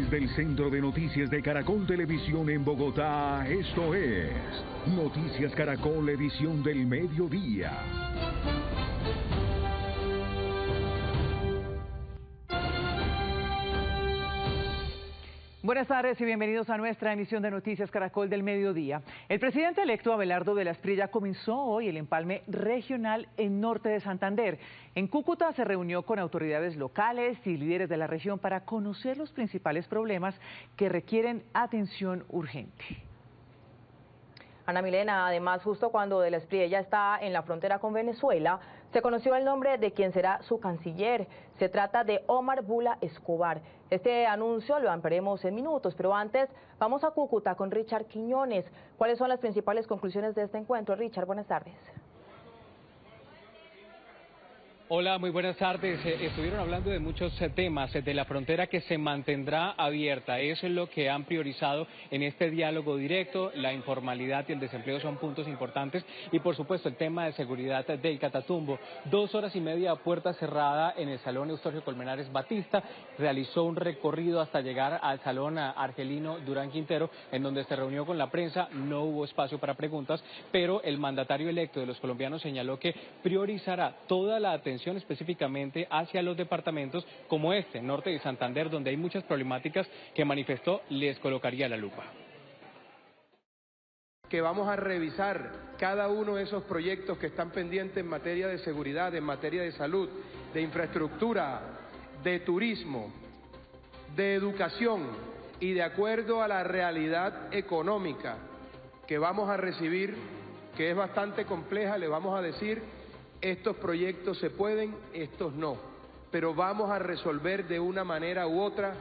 Desde el Centro de Noticias de Caracol Televisión en Bogotá, esto es Noticias Caracol, edición del mediodía. Buenas tardes y bienvenidos a nuestra emisión de Noticias Caracol del Mediodía. El presidente electo Abelardo de la Espriella comenzó hoy el empalme regional en norte de Santander. En Cúcuta se reunió con autoridades locales y líderes de la región para conocer los principales problemas que requieren atención urgente. Ana Milena, además, justo cuando de la Espriella está en la frontera con Venezuela, se conoció el nombre de quien será su canciller. Se trata de Omar Bula Escobar. Este anuncio lo ampliaremos en minutos, pero antes vamos a Cúcuta con Richard Quiñones. ¿Cuáles son las principales conclusiones de este encuentro? Richard, buenas tardes. Hola, muy buenas tardes. Estuvieron hablando de muchos temas, de la frontera que se mantendrá abierta. Eso es lo que han priorizado en este diálogo directo. La informalidad y el desempleo son puntos importantes y, por supuesto, el tema de seguridad del Catatumbo. 2 horas y media a puerta cerrada en el Salón Eustorgio Colmenares Batista. Realizó un recorrido hasta llegar al Salón Argelino Durán Quintero, en donde se reunió con la prensa. No hubo espacio para preguntas, pero el mandatario electo de los colombianos señaló que priorizará toda la atención específicamente hacia los departamentos como este, norte de Santander, donde hay muchas problemáticas que manifestó les colocaría la lupa. Que vamos a revisar cada uno de esos proyectos que están pendientes en materia de seguridad, en materia de salud, de infraestructura, de turismo, de educación y de acuerdo a la realidad económica que vamos a recibir, que es bastante compleja, le vamos a decir: estos proyectos se pueden, estos no, pero vamos a resolver de una manera u otra,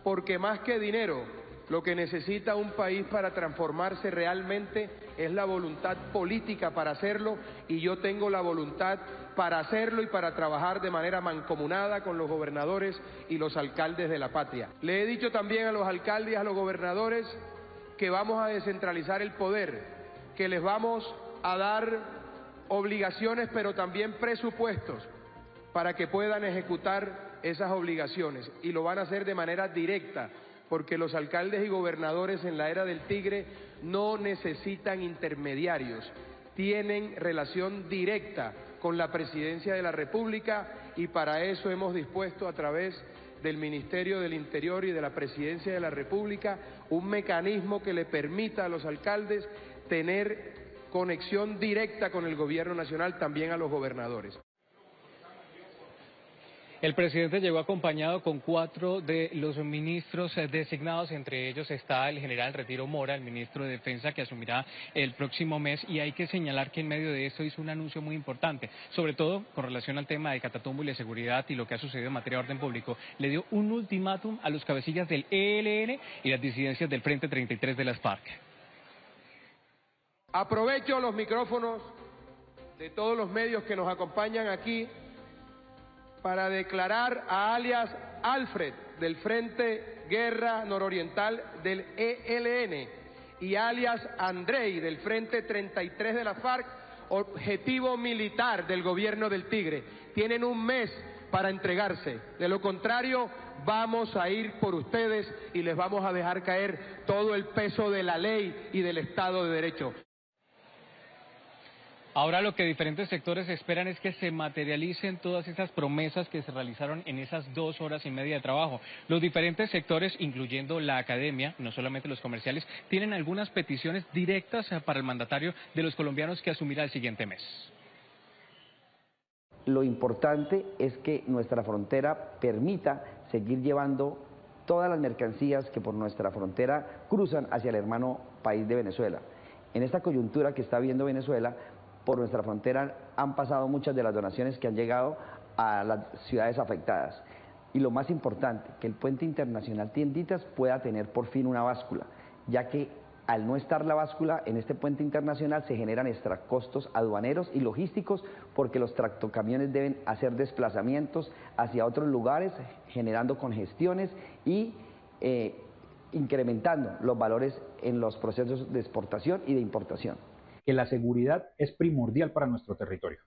porque más que dinero, lo que necesita un país para transformarse realmente es la voluntad política para hacerlo, y yo tengo la voluntad para hacerlo y para trabajar de manera mancomunada con los gobernadores y los alcaldes de la patria. Le he dicho también a los alcaldes y a los gobernadores que vamos a descentralizar el poder, que les vamos a dar obligaciones, pero también presupuestos para que puedan ejecutar esas obligaciones, y lo van a hacer de manera directa, porque los alcaldes y gobernadores en la era del tigre no necesitan intermediarios, tienen relación directa con la Presidencia de la República, y para eso hemos dispuesto a través del Ministerio del Interior y de la Presidencia de la República un mecanismo que le permita a los alcaldes tener conexión directa con el gobierno nacional, también a los gobernadores. El presidente llegó acompañado con 4 de los ministros designados, entre ellos está el general Retiro Mora, el ministro de Defensa, que asumirá el próximo mes, y hay que señalar que en medio de esto hizo un anuncio muy importante, sobre todo con relación al tema de Catatumbo y la seguridad y lo que ha sucedido en materia de orden público. Le dio un ultimátum a los cabecillas del ELN y las disidencias del Frente 33 de las FARC. Aprovecho los micrófonos de todos los medios que nos acompañan aquí para declarar a alias Alfred del Frente Guerra Nororiental del ELN y alias Andrei del Frente 33 de la FARC objetivo militar del gobierno del Tigre. Tienen un mes para entregarse, de lo contrario vamos a ir por ustedes y les vamos a dejar caer todo el peso de la ley y del Estado de Derecho. Ahora lo que diferentes sectores esperan es que se materialicen todas esas promesas que se realizaron en esas 2 horas y media de trabajo. Los diferentes sectores, incluyendo la academia, no solamente los comerciales, tienen algunas peticiones directas para el mandatario de los colombianos que asumirá el siguiente mes. Lo importante es que nuestra frontera permita seguir llevando todas las mercancías que por nuestra frontera cruzan hacia el hermano país de Venezuela. En esta coyuntura que está viendo Venezuela, por nuestra frontera han pasado muchas de las donaciones que han llegado a las ciudades afectadas. Y lo más importante, que el puente internacional Tienditas pueda tener por fin una báscula, ya que al no estar la báscula en este puente internacional se generan extra costos aduaneros y logísticos, porque los tractocamiones deben hacer desplazamientos hacia otros lugares, generando congestiones y incrementando los valores en los procesos de exportación y de importación. Que la seguridad es primordial para nuestro territorio.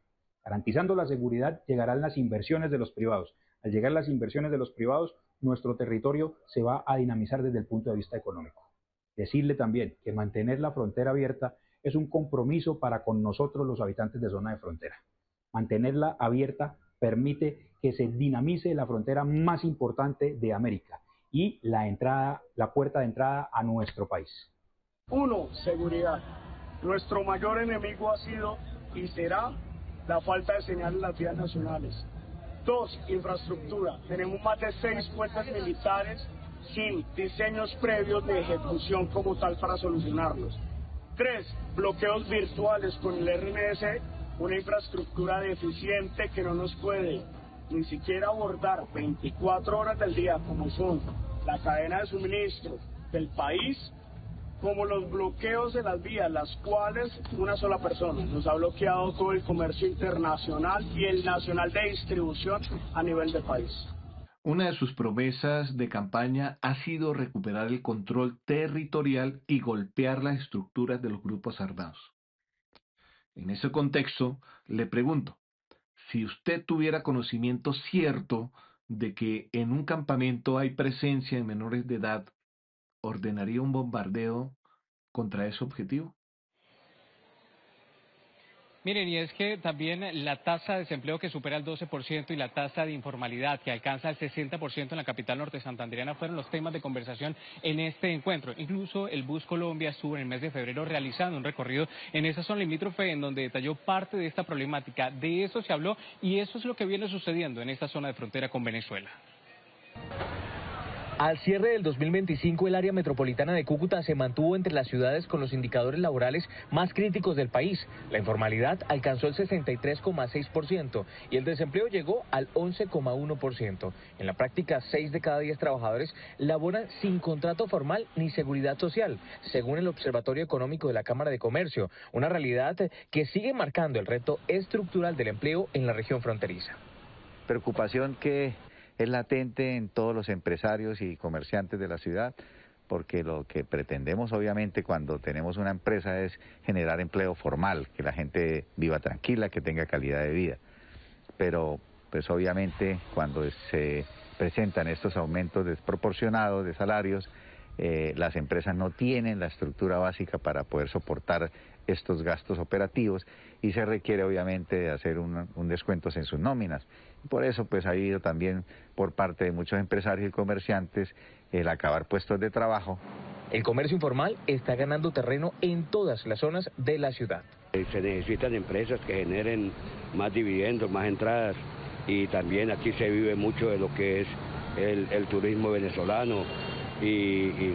Garantizando la seguridad llegarán las inversiones de los privados. Al llegar las inversiones de los privados, nuestro territorio se va a dinamizar desde el punto de vista económico. Decirle también que mantener la frontera abierta es un compromiso para con nosotros los habitantes de zona de frontera. Mantenerla abierta permite que se dinamice la frontera más importante de América y la puerta de entrada a nuestro país. 1. Seguridad. Nuestro mayor enemigo ha sido y será la falta de señal en las vías nacionales. 2. Infraestructura. Tenemos más de 6 puentes militares sin diseños previos de ejecución como tal para solucionarlos. 3. Bloqueos virtuales con el RNS, una infraestructura deficiente que no nos puede ni siquiera abordar 24 horas del día, como son la cadena de suministro del país, como los bloqueos de las vías, las cuales una sola persona nos ha bloqueado todo el comercio internacional y el nacional de distribución a nivel del país. Una de sus promesas de campaña ha sido recuperar el control territorial y golpear las estructuras de los grupos armados. En ese contexto, le pregunto, si usted tuviera conocimiento cierto de que en un campamento hay presencia de menores de edad, ¿ordenaría un bombardeo contra ese objetivo? Miren, y es que también la tasa de desempleo que supera el 12% y la tasa de informalidad que alcanza el 60% en la capital norte santandereana fueron los temas de conversación en este encuentro. Incluso el Bus Colombia estuvo en el mes de febrero realizando un recorrido en esa zona limítrofe en donde detalló parte de esta problemática. De eso se habló y eso es lo que viene sucediendo en esta zona de frontera con Venezuela. Al cierre del 2025, el área metropolitana de Cúcuta se mantuvo entre las ciudades con los indicadores laborales más críticos del país. La informalidad alcanzó el 63,6% y el desempleo llegó al 11,1%. En la práctica, 6 de cada 10 trabajadores laboran sin contrato formal ni seguridad social, según el Observatorio Económico de la Cámara de Comercio, una realidad que sigue marcando el reto estructural del empleo en la región fronteriza. Preocupación que es latente en todos los empresarios y comerciantes de la ciudad, porque lo que pretendemos obviamente cuando tenemos una empresa es generar empleo formal, que la gente viva tranquila, que tenga calidad de vida. Pero pues obviamente cuando se presentan estos aumentos desproporcionados de salarios, las empresas no tienen la estructura básica para poder soportar estos gastos operativos y se requiere obviamente hacer un descuento en sus nóminas. Por eso pues ha habido también por parte de muchos empresarios y comerciantes el acabar puestos de trabajo. El comercio informal está ganando terreno en todas las zonas de la ciudad. Se necesitan empresas que generen más dividendos, más entradas, y también aquí se vive mucho de lo que es el turismo venezolano y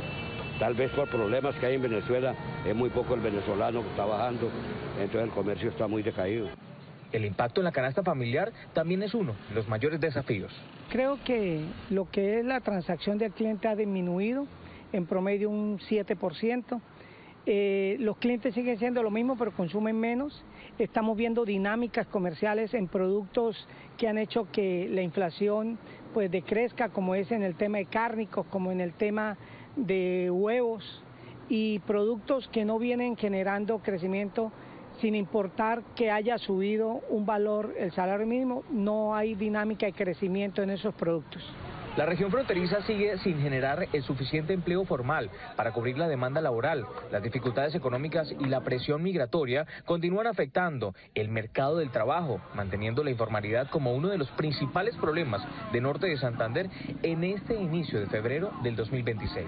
tal vez por problemas que hay en Venezuela es muy poco el venezolano que está bajando, entonces el comercio está muy decaído. El impacto en la canasta familiar también es uno de los mayores desafíos. Creo que lo que es la transacción del cliente ha disminuido en promedio un 7%. Los clientes siguen siendo lo mismo pero consumen menos. Estamos viendo dinámicas comerciales en productos que han hecho que la inflación pues decrezca, como es en el tema de cárnicos, como en el tema de huevos y productos que no vienen generando crecimiento sin importar que haya subido un valor el salario mínimo, no hay dinámica de crecimiento en esos productos. La región fronteriza sigue sin generar el suficiente empleo formal para cubrir la demanda laboral. Las dificultades económicas y la presión migratoria continúan afectando el mercado del trabajo, manteniendo la informalidad como uno de los principales problemas de Norte de Santander en este inicio de febrero del 2026.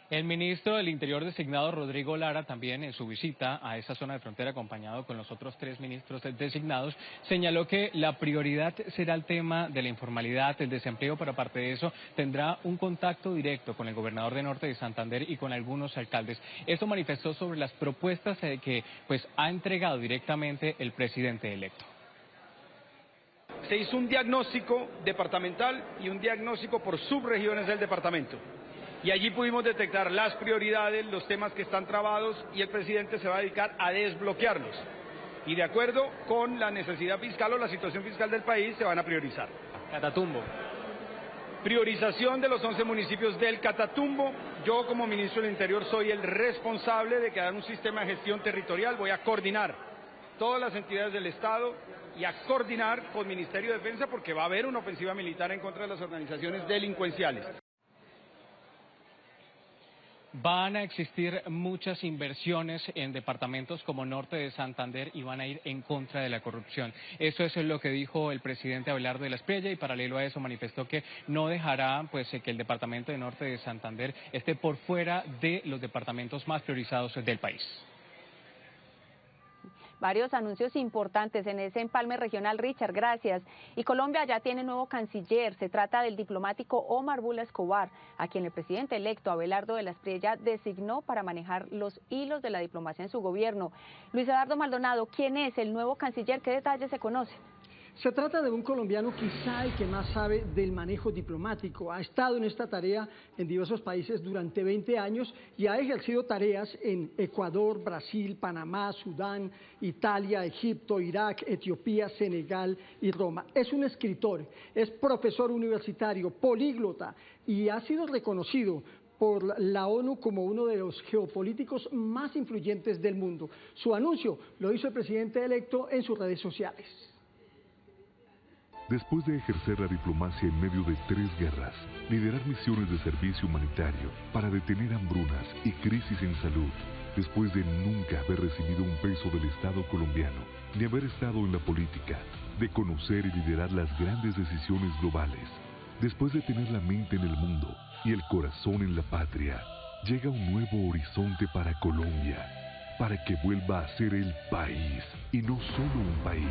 El ministro del Interior designado, Rodrigo Lara, también en su visita a esa zona de frontera, acompañado con los otros 3 ministros designados, señaló que la prioridad será el tema de la informalidad, el desempleo, pero aparte de eso tendrá un contacto directo con el gobernador de Norte de Santander y con algunos alcaldes. Esto manifestó sobre las propuestas que ha entregado directamente el presidente electo. Se hizo un diagnóstico departamental y un diagnóstico por subregiones del departamento. Y allí pudimos detectar las prioridades, los temas que están trabados y el presidente se va a dedicar a desbloquearlos. Y de acuerdo con la necesidad fiscal o la situación fiscal del país se van a priorizar. Catatumbo. Priorización de los 11 municipios del Catatumbo. Yo como ministro del Interior soy el responsable de crear un sistema de gestión territorial. Voy a coordinar todas las entidades del Estado y a coordinar con Ministerio de Defensa porque va a haber una ofensiva militar en contra de las organizaciones delincuenciales. Van a existir muchas inversiones en departamentos como Norte de Santander y van a ir en contra de la corrupción. Eso es lo que dijo el presidente Abelardo de la Espriella y paralelo a eso manifestó que no dejará que el departamento de Norte de Santander esté por fuera de los departamentos más priorizados del país. Varios anuncios importantes en ese empalme regional, Richard, gracias. Y Colombia ya tiene nuevo canciller, se trata del diplomático Omar Bula Escobar, a quien el presidente electo Abelardo de la Espriella designó para manejar los hilos de la diplomacia en su gobierno. Luis Eduardo Maldonado, ¿quién es el nuevo canciller? ¿Qué detalles se conocen? Se trata de un colombiano quizá el que más sabe del manejo diplomático. Ha estado en esta tarea en diversos países durante 20 años y ha ejercido tareas en Ecuador, Brasil, Panamá, Sudán, Italia, Egipto, Irak, Etiopía, Senegal y Roma. Es un escritor, es profesor universitario, políglota y ha sido reconocido por la ONU como uno de los geopolíticos más influyentes del mundo. Su anuncio lo hizo el presidente electo en sus redes sociales. Después de ejercer la diplomacia en medio de 3 guerras, liderar misiones de servicio humanitario para detener hambrunas y crisis en salud, después de nunca haber recibido un peso del Estado colombiano, ni haber estado en la política, de conocer y liderar las grandes decisiones globales, después de tener la mente en el mundo y el corazón en la patria, llega un nuevo horizonte para Colombia, para que vuelva a ser el país y no solo un país.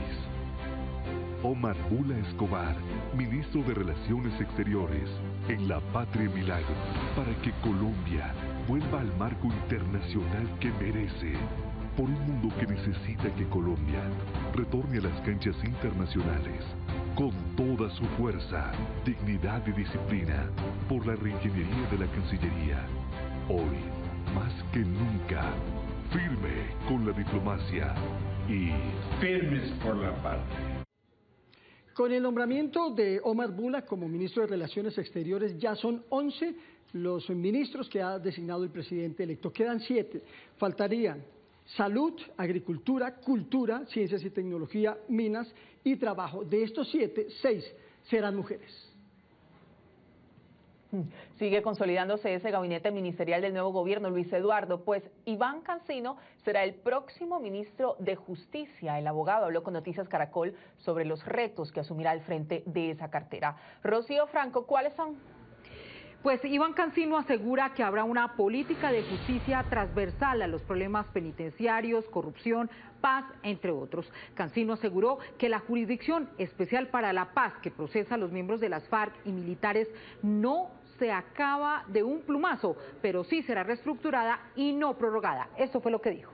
Omar Bula Escobar, ministro de Relaciones Exteriores, en la Patria Milagro, para que Colombia vuelva al marco internacional que merece, por un mundo que necesita que Colombia retorne a las canchas internacionales, con toda su fuerza, dignidad y disciplina, por la reingeniería de la Cancillería. Hoy, más que nunca, firme con la diplomacia y firmes por la patria. Con el nombramiento de Omar Bula como ministro de Relaciones Exteriores ya son 11 los ministros que ha designado el presidente electo. Quedan 7. Faltarían Salud, Agricultura, Cultura, Ciencias y Tecnología, Minas y Trabajo. De estos 7, 6 serán mujeres. Sigue consolidándose ese gabinete ministerial del nuevo gobierno, Luis Eduardo, pues Iván Cancino será el próximo ministro de Justicia. El abogado habló con Noticias Caracol sobre los retos que asumirá al frente de esa cartera. Rocío Franco, ¿cuáles son? Pues Iván Cancino asegura que habrá una política de justicia transversal a los problemas penitenciarios, corrupción, paz, entre otros. Cancino aseguró que la Jurisdicción Especial para la Paz que procesa a los miembros de las FARC y militares no se acaba de un plumazo, pero sí será reestructurada y no prorrogada. Esto fue lo que dijo.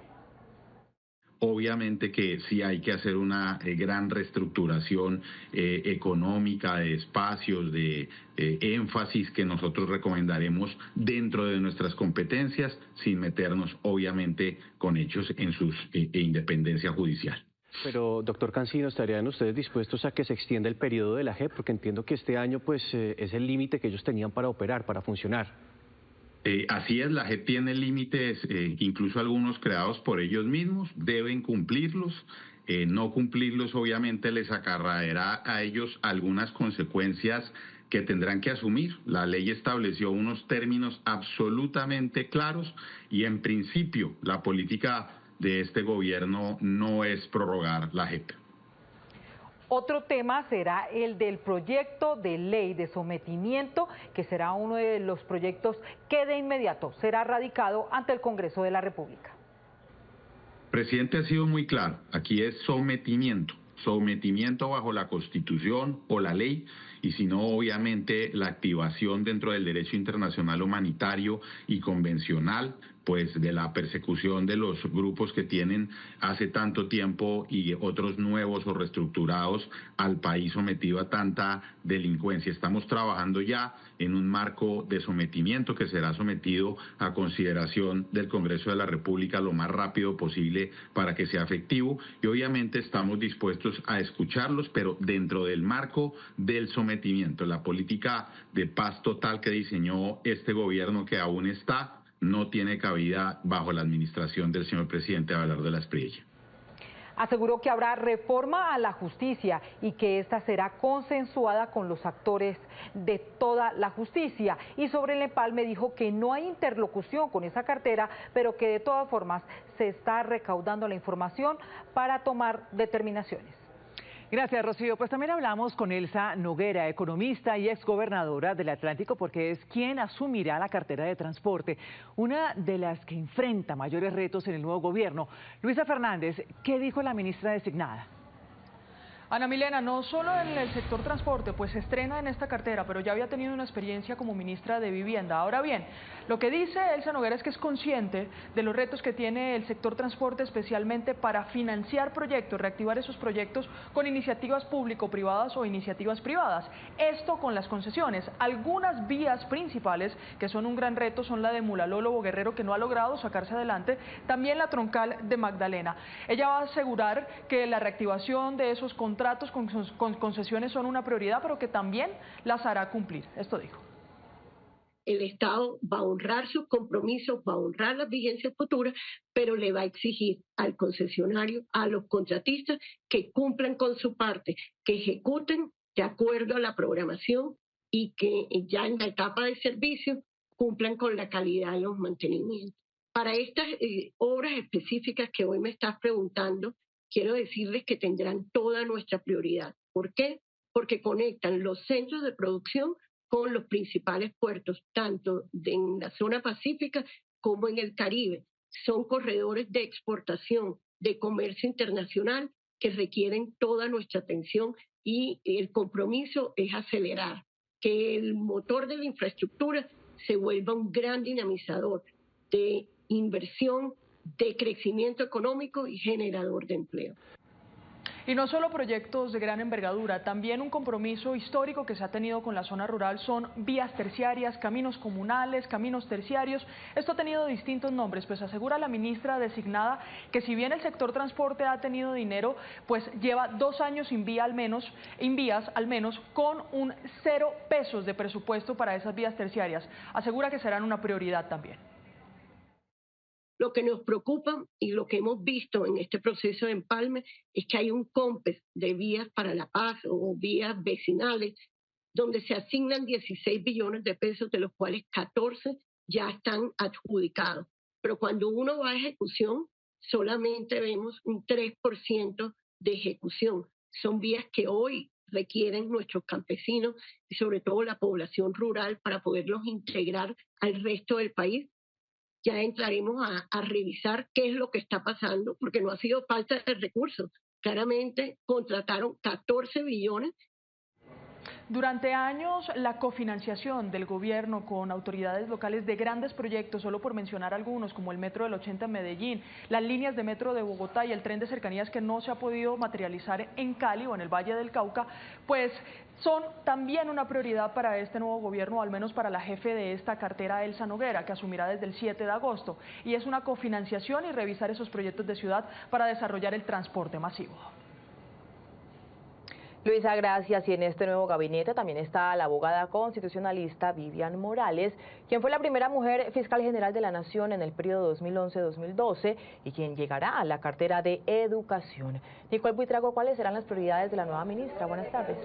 Obviamente que sí hay que hacer una gran reestructuración económica, de espacios, de énfasis que nosotros recomendaremos dentro de nuestras competencias, sin meternos obviamente con hechos en su independencia judicial. Pero, doctor Cancino, ¿estarían ustedes dispuestos a que se extienda el periodo de la JEP? Porque entiendo que este año pues es el límite que ellos tenían para operar, para funcionar. Así es, la JEP tiene límites, incluso algunos creados por ellos mismos, deben cumplirlos. No cumplirlos obviamente les acarreará a ellos algunas consecuencias que tendrán que asumir. La ley estableció unos términos absolutamente claros y en principio la política de este gobierno no es prorrogar la JEP. Otro tema será el del proyecto de ley de sometimiento, que será uno de los proyectos que de inmediato será radicado ante el Congreso de la República. El presidente ha sido muy claro, aquí es sometimiento bajo la Constitución o la ley, y si no, obviamente, la activación dentro del derecho internacional humanitario y convencional, pues de la persecución de los grupos que tienen hace tanto tiempo y otros nuevos o reestructurados al país sometido a tanta delincuencia. Estamos trabajando ya en un marco de sometimiento que será sometido a consideración del Congreso de la República lo más rápido posible para que sea efectivo, y obviamente estamos dispuestos a escucharlos, pero dentro del marco del sometimiento. La política de paz total que diseñó este gobierno, que aún está, no tiene cabida bajo la administración del señor presidente Abelardo de la Espriella. Aseguró que habrá reforma a la justicia y que esta será consensuada con los actores de toda la justicia. Y sobre el empalme dijo que no hay interlocución con esa cartera, pero que de todas formas se está recaudando la información para tomar determinaciones. Gracias, Rocío. Pues también hablamos con Elsa Noguera, economista y exgobernadora del Atlántico, porque es quien asumirá la cartera de transporte, una de las que enfrenta mayores retos en el nuevo gobierno. Luisa Fernández, ¿qué dijo la ministra designada? Ana Milena, no solo en el sector transporte, pues se estrena en esta cartera, pero ya había tenido una experiencia como ministra de Vivienda. Ahora bien, lo que dice Elsa Noguera es que es consciente de los retos que tiene el sector transporte, especialmente para financiar proyectos, reactivar esos proyectos con iniciativas público-privadas o iniciativas privadas. Esto con las concesiones. Algunas vías principales, que son un gran reto, son la de Mulaló-Lobo Guerrero, que no ha logrado sacarse adelante, también la troncal de Magdalena. Ella va a asegurar que la reactivación de esos contratos con concesiones son una prioridad, pero que también las hará cumplir. Esto dijo. El Estado va a honrar sus compromisos, va a honrar las vigencias futuras, pero le va a exigir al concesionario, a los contratistas, que cumplan con su parte, que ejecuten de acuerdo a la programación y que ya en la etapa de servicio cumplan con la calidad de los mantenimientos. Para estas obras específicas que hoy me estás preguntando, quiero decirles que tendrán toda nuestra prioridad. ¿Por qué? Porque conectan los centros de producción con los principales puertos, tanto en la zona pacífica como en el Caribe. Son corredores de exportación, de comercio internacional, que requieren toda nuestra atención, y el compromiso es acelerar, que el motor de la infraestructura se vuelva un gran dinamizador de inversión, de crecimiento económico y generador de empleo. Y no solo proyectos de gran envergadura, también un compromiso histórico que se ha tenido con la zona rural son vías terciarias, caminos comunales, caminos terciarios. Esto ha tenido distintos nombres, pues asegura la ministra designada que si bien el sector transporte ha tenido dinero, pues lleva 2 años sin vías al menos con un 0 pesos de presupuesto para esas vías terciarias. Asegura que serán una prioridad también. Lo que nos preocupa y lo que hemos visto en este proceso de empalme es que hay un COMPES de vías para la paz o vías vecinales, donde se asignan 16 billones de pesos, de los cuales 14 ya están adjudicados. Pero cuando uno va a ejecución, solamente vemos un 3% de ejecución. Son vías que hoy requieren nuestros campesinos y sobre todo la población rural para poderlos integrar al resto del país. Ya entraremos a revisar qué es lo que está pasando, porque no ha sido falta de recursos. Claramente contrataron 14 billones. Durante años, la cofinanciación del gobierno con autoridades locales de grandes proyectos, solo por mencionar algunos, como el Metro del 80 en Medellín, las líneas de metro de Bogotá y el tren de cercanías que no se ha podido materializar en Cali o en el Valle del Cauca, pues son también una prioridad para este nuevo gobierno, al menos para la jefe de esta cartera, Elsa Noguera, que asumirá desde el 7 de agosto. Y es una cofinanciación y revisar esos proyectos de ciudad para desarrollar el transporte masivo. Luisa, gracias. Y en este nuevo gabinete también está la abogada constitucionalista Vivian Morales, quien fue la primera mujer fiscal general de la Nación en el periodo 2011-2012 y quien llegará a la cartera de Educación. Nicole Buitrago, ¿cuáles serán las prioridades de la nueva ministra? Buenas tardes.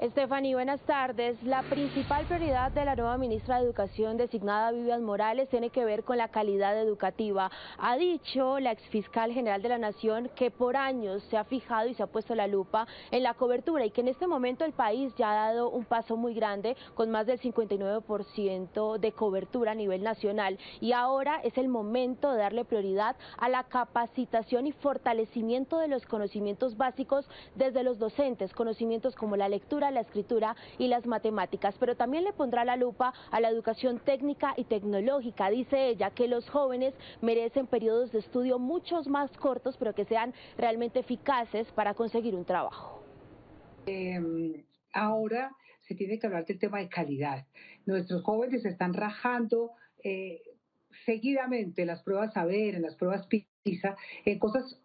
Estefanía, buenas tardes. La principal prioridad de la nueva ministra de Educación designada Vivian Morales tiene que ver con la calidad educativa. Ha dicho la exfiscal general de la Nación que por años se ha fijado y se ha puesto la lupa en la cobertura y que en este momento el país ya ha dado un paso muy grande con más del 59% de cobertura a nivel nacional, y ahora es el momento de darle prioridad a la capacitación y fortalecimiento de los conocimientos básicos desde los docentes, conocimientos como la lectura, la escritura y las matemáticas, pero también le pondrá la lupa a la educación técnica y tecnológica. Dice ella que los jóvenes merecen periodos de estudio muchos más cortos, pero que sean realmente eficaces para conseguir un trabajo. Ahora se tiene que hablar del tema de calidad. Nuestros jóvenes están rajando seguidamente en las pruebas Saber, en las pruebas PISA, en cosas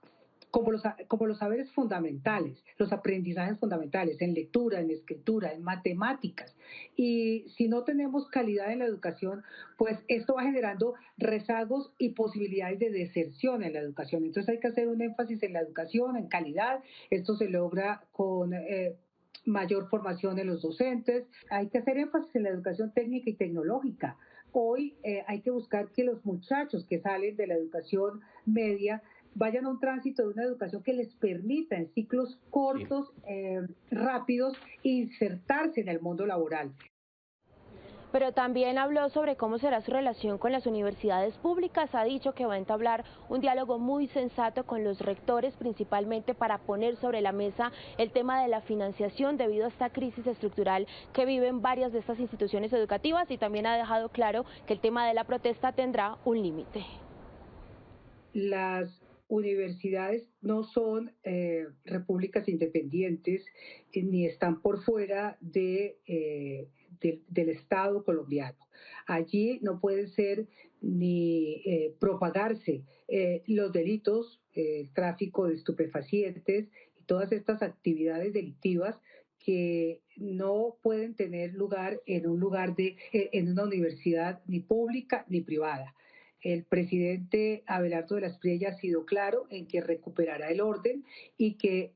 como los saberes fundamentales, los aprendizajes fundamentales en lectura, en escritura, en matemáticas. Y si no tenemos calidad en la educación, pues esto va generando rezagos y posibilidades de deserción en la educación. Entonces hay que hacer un énfasis en la educación, en calidad. Esto se logra con mayor formación en los docentes. Hay que hacer énfasis en la educación técnica y tecnológica. Hoy hay que buscar que los muchachos que salen de la educación media vayan a un tránsito de una educación que les permita en ciclos cortos, rápidos, insertarse en el mundo laboral. Pero también habló sobre cómo será su relación con las universidades públicas. Ha dicho que va a entablar un diálogo muy sensato con los rectores, principalmente para poner sobre la mesa el tema de la financiación debido a esta crisis estructural que viven varias de estas instituciones educativas, y también ha dejado claro que el tema de la protesta tendrá un límite. Las universidades no son repúblicas independientes ni están por fuera del Estado colombiano. Allí no pueden ser ni propagarse los delitos, el tráfico de estupefacientes y todas estas actividades delictivas que no pueden tener lugar en una universidad ni pública ni privada. El presidente Abelardo de la Espriella ha sido claro en que recuperará el orden y que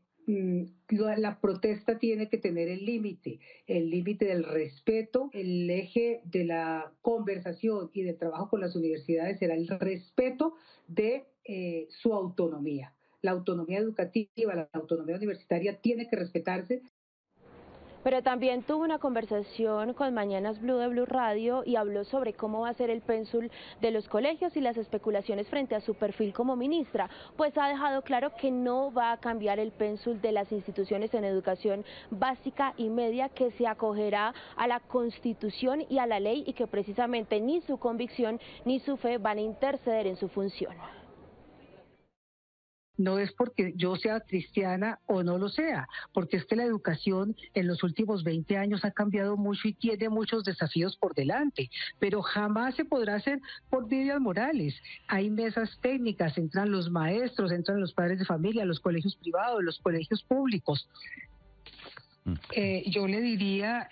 la protesta tiene que tener el límite del respeto. El eje de la conversación y del trabajo con las universidades será el respeto de su autonomía. La autonomía educativa, la autonomía universitaria tiene que respetarse. Pero también tuvo una conversación con Mañanas Blue de Blue Radio y habló sobre cómo va a ser el pénsul de los colegios y las especulaciones frente a su perfil como ministra, pues ha dejado claro que no va a cambiar el pénsul de las instituciones en educación básica y media, que se acogerá a la Constitución y a la ley, y que precisamente ni su convicción ni su fe van a interceder en su función. No es porque yo sea cristiana o no lo sea, porque es que la educación en los últimos 20 años ha cambiado mucho y tiene muchos desafíos por delante, pero jamás se podrá hacer por medidas morales. Hay mesas técnicas, entran los maestros, entran los padres de familia, los colegios privados, los colegios públicos. Yo le diría,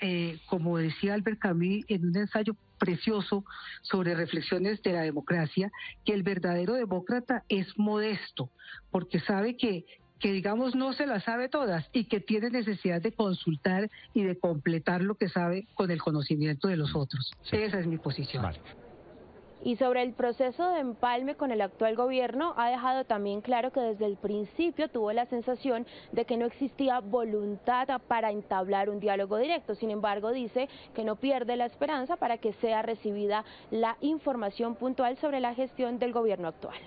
como decía Albert Camus en un ensayo precioso sobre reflexiones de la democracia, que el verdadero demócrata es modesto, porque sabe que digamos no se las sabe todas y que tiene necesidad de consultar y de completar lo que sabe con el conocimiento de los otros. Sí. Esa es mi posición. Vale. Y sobre el proceso de empalme con el actual gobierno, ha dejado también claro que desde el principio tuvo la sensación de que no existía voluntad para entablar un diálogo directo. Sin embargo, dice que no pierde la esperanza para que sea recibida la información puntual sobre la gestión del gobierno actual.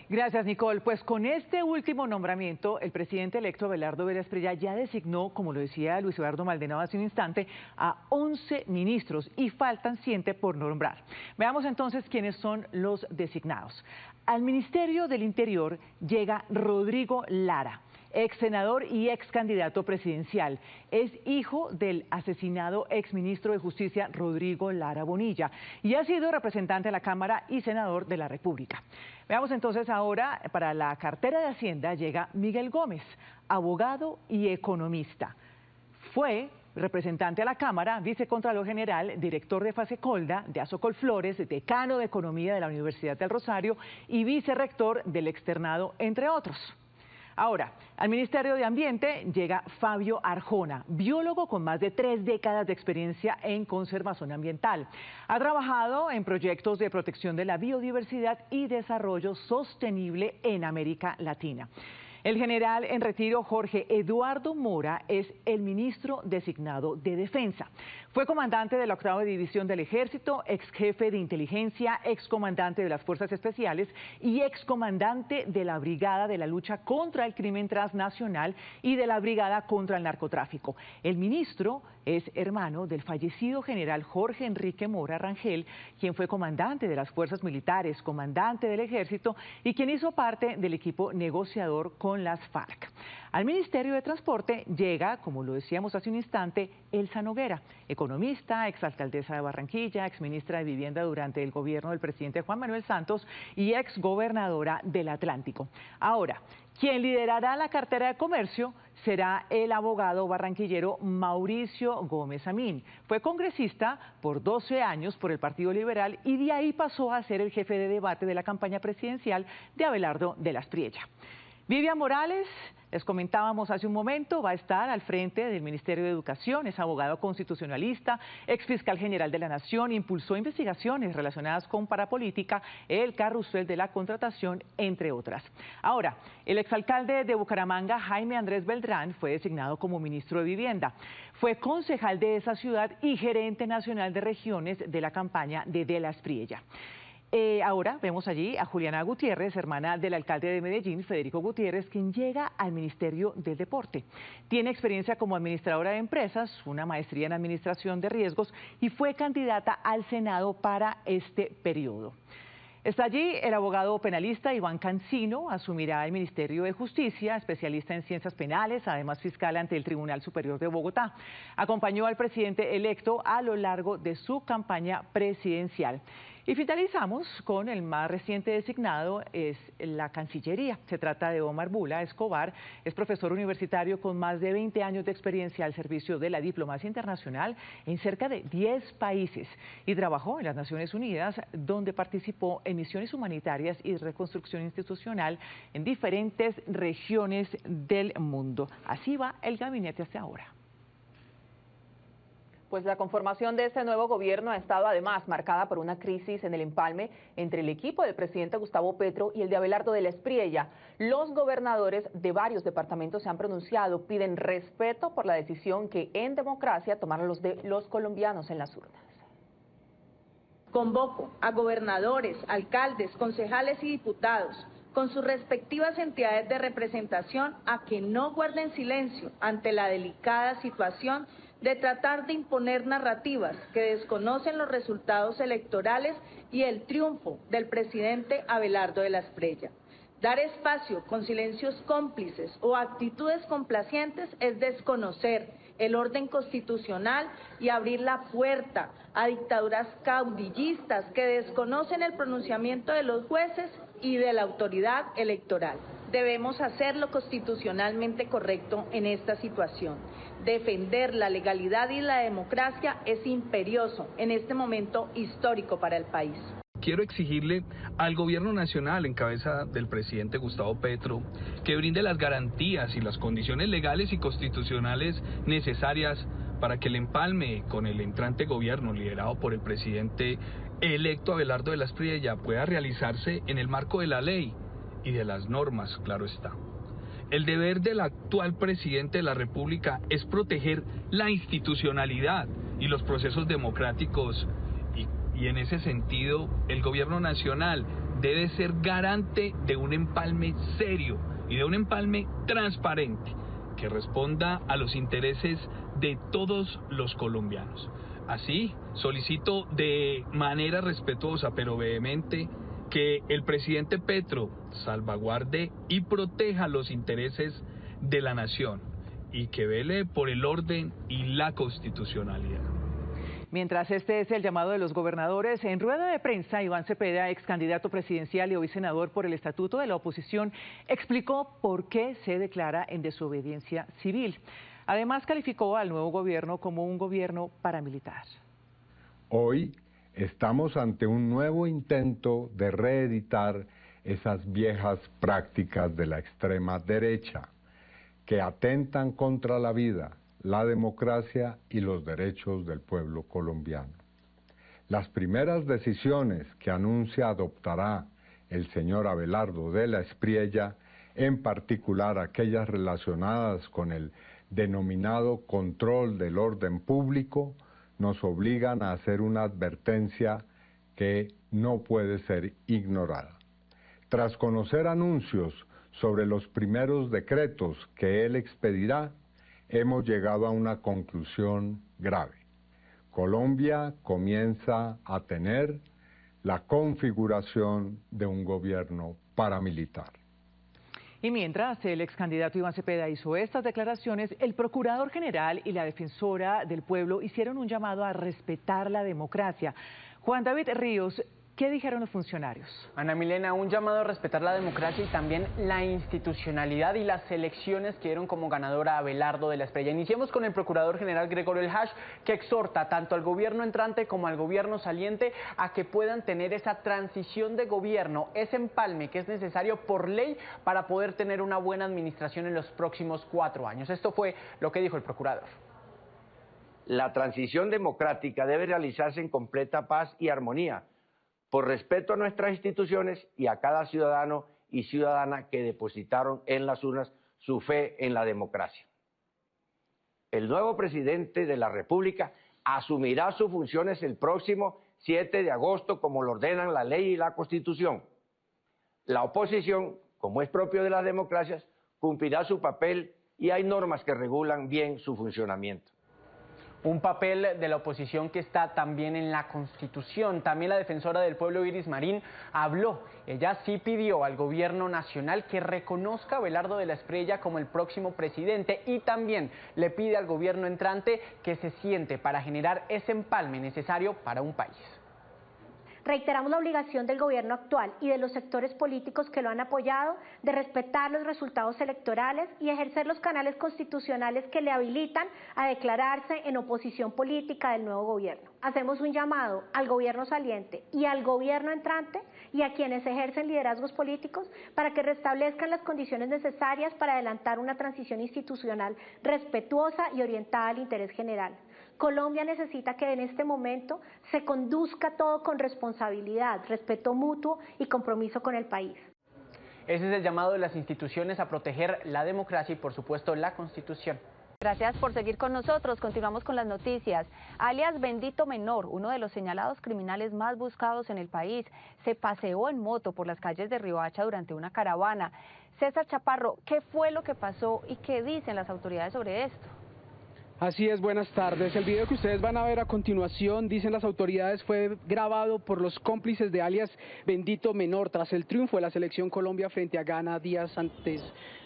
Gracias, Nicole. Pues con este último nombramiento, el presidente electo Abelardo de la Espriella ya designó, como lo decía Luis Eduardo Maldonado hace un instante, a 11 ministros y faltan 7 por nombrar. Veamos entonces quiénes son los designados. Al Ministerio del Interior llega Rodrigo Lara, ex senador y ex candidato presidencial. Es hijo del asesinado ex ministro de Justicia Rodrigo Lara Bonilla y ha sido representante de la Cámara y senador de la República. Veamos entonces ahora, para la cartera de Hacienda llega Miguel Gómez, abogado y economista. Fue representante a la Cámara, vicecontralor general, director de Fasecolda, de Azocolflores, decano de Economía de la Universidad del Rosario y vicerrector del Externado, entre otros. Ahora, al Ministerio de Ambiente llega Fabio Arjona, biólogo con más de 3 décadas de experiencia en conservación ambiental. Ha trabajado en proyectos de protección de la biodiversidad y desarrollo sostenible en América Latina. El general en retiro Jorge Eduardo Mora es el ministro designado de Defensa. Fue comandante de la 8ª División del Ejército, ex jefe de inteligencia, ex comandante de las Fuerzas Especiales y ex comandante de la Brigada de la Lucha contra el Crimen Transnacional y de la Brigada contra el Narcotráfico. El ministro es hermano del fallecido general Jorge Enrique Mora Rangel, quien fue comandante de las fuerzas militares, comandante del ejército y quien hizo parte del equipo negociador con las FARC. Al Ministerio de Transporte llega, como lo decíamos hace un instante, Elsa Noguera, economista, exalcaldesa de Barranquilla, exministra de Vivienda durante el gobierno del presidente Juan Manuel Santos y exgobernadora del Atlántico. Ahora, quien liderará la cartera de comercio será el abogado barranquillero Mauricio Gómez Amín. Fue congresista por 12 años por el Partido Liberal y de ahí pasó a ser el jefe de debate de la campaña presidencial de Abelardo de la Espriella. Vivian Morales, les comentábamos hace un momento, va a estar al frente del Ministerio de Educación, es abogado constitucionalista, exfiscal general de la Nación, impulsó investigaciones relacionadas con parapolítica, el carrusel de la contratación, entre otras. Ahora, el exalcalde de Bucaramanga, Jaime Andrés Beltrán, fue designado como ministro de Vivienda. Fue concejal de esa ciudad y gerente nacional de regiones de la campaña de la Espriella. Ahora vemos allí a Juliana Gutiérrez, hermana del alcalde de Medellín, Federico Gutiérrez, quien llega al Ministerio del Deporte. Tiene experiencia como administradora de empresas, una maestría en administración de riesgos y fue candidata al Senado para este periodo. Está allí el abogado penalista Iván Cancino, asumirá el Ministerio de Justicia, especialista en ciencias penales, además fiscal ante el Tribunal Superior de Bogotá. Acompañó al presidente electo a lo largo de su campaña presidencial. Y finalizamos con el más reciente designado, es la Cancillería. Se trata de Omar Bula Escobar, es profesor universitario con más de 20 años de experiencia al servicio de la diplomacia internacional en cerca de 10 países y trabajó en las Naciones Unidas, donde participó en misiones humanitarias y reconstrucción institucional en diferentes regiones del mundo. Así va el gabinete hasta ahora. Pues la conformación de este nuevo gobierno ha estado además marcada por una crisis en el empalme entre el equipo del presidente Gustavo Petro y el de Abelardo de la Espriella. Los gobernadores de varios departamentos se han pronunciado, piden respeto por la decisión que en democracia tomaron los colombianos en las urnas. Convoco a gobernadores, alcaldes, concejales y diputados con sus respectivas entidades de representación a que no guarden silencio ante la delicada situación de tratar de imponer narrativas que desconocen los resultados electorales y el triunfo del presidente Abelardo de la Espriella. Dar espacio con silencios cómplices o actitudes complacientes es desconocer el orden constitucional y abrir la puerta a dictaduras caudillistas que desconocen el pronunciamiento de los jueces y de la autoridad electoral. Debemos hacer lo constitucionalmente correcto en esta situación. Defender la legalidad y la democracia es imperioso en este momento histórico para el país. Quiero exigirle al gobierno nacional en cabeza del presidente Gustavo Petro que brinde las garantías y las condiciones legales y constitucionales necesarias para que el empalme con el entrante gobierno liderado por el presidente electo Abelardo de la Espriella pueda realizarse en el marco de la ley y de las normas, claro está. El deber del actual presidente de la República es proteger la institucionalidad y los procesos democráticos y en ese sentido el gobierno nacional debe ser garante de un empalme serio y de un empalme transparente que responda a los intereses de todos los colombianos. Así, solicito de manera respetuosa pero vehemente que el presidente Petro salvaguarde y proteja los intereses de la nación y que vele por el orden y la constitucionalidad. Mientras este es el llamado de los gobernadores, en rueda de prensa, Iván Cepeda, ex candidato presidencial y hoy senador por el Estatuto de la Oposición, explicó por qué se declara en desobediencia civil. Además, calificó al nuevo gobierno como un gobierno paramilitar. Hoy estamos ante un nuevo intento de reeditar esas viejas prácticas de la extrema derecha que atentan contra la vida, la democracia y los derechos del pueblo colombiano. Las primeras decisiones que anuncia adoptará el señor Abelardo de la Espriella, en particular aquellas relacionadas con el denominado control del orden público, nos obligan a hacer una advertencia que no puede ser ignorada. Tras conocer anuncios sobre los primeros decretos que él expedirá, hemos llegado a una conclusión grave. Colombia comienza a tener la configuración de un gobierno paramilitar. Y mientras el ex candidato Iván Cepeda hizo estas declaraciones, el Procurador General y la Defensora del Pueblo hicieron un llamado a respetar la democracia. Juan David Ríos, ¿qué dijeron los funcionarios? Ana Milena, un llamado a respetar la democracia y también la institucionalidad y las elecciones que dieron como ganadora a Abelardo de la Espriella. Iniciemos con el Procurador General Gregorio El Hash, que exhorta tanto al gobierno entrante como al gobierno saliente a que puedan tener esa transición de gobierno, ese empalme que es necesario por ley para poder tener una buena administración en los próximos 4 años. Esto fue lo que dijo el Procurador. La transición democrática debe realizarse en completa paz y armonía, por respeto a nuestras instituciones y a cada ciudadano y ciudadana que depositaron en las urnas su fe en la democracia. El nuevo presidente de la República asumirá sus funciones el próximo 7 de agosto, como lo ordenan la ley y la Constitución. La oposición, como es propio de las democracias, cumplirá su papel y hay normas que regulan bien su funcionamiento. Un papel de la oposición que está también en la Constitución. También la defensora del pueblo, Iris Marín, habló. Ella sí pidió al gobierno nacional que reconozca a Abelardo de la Espriella como el próximo presidente y también le pide al gobierno entrante que se siente para generar ese empalme necesario para un país. Reiteramos la obligación del gobierno actual y de los sectores políticos que lo han apoyado de respetar los resultados electorales y ejercer los canales constitucionales que le habilitan a declararse en oposición política del nuevo gobierno. Hacemos un llamado al gobierno saliente y al gobierno entrante y a quienes ejercen liderazgos políticos para que restablezcan las condiciones necesarias para adelantar una transición institucional respetuosa y orientada al interés general. Colombia necesita que en este momento se conduzca todo con responsabilidad, respeto mutuo y compromiso con el país. Ese es el llamado de las instituciones a proteger la democracia y, por supuesto, la Constitución. Gracias por seguir con nosotros. Continuamos con las noticias. Alias Bendito Menor, uno de los señalados criminales más buscados en el país, se paseó en moto por las calles de Riohacha durante una caravana. César Chaparro, ¿qué fue lo que pasó y qué dicen las autoridades sobre esto? Así es, buenas tardes. El video que ustedes van a ver a continuación, dicen las autoridades, fue grabado por los cómplices de alias Bendito Menor tras el triunfo de la selección Colombia frente a Ghana días antes,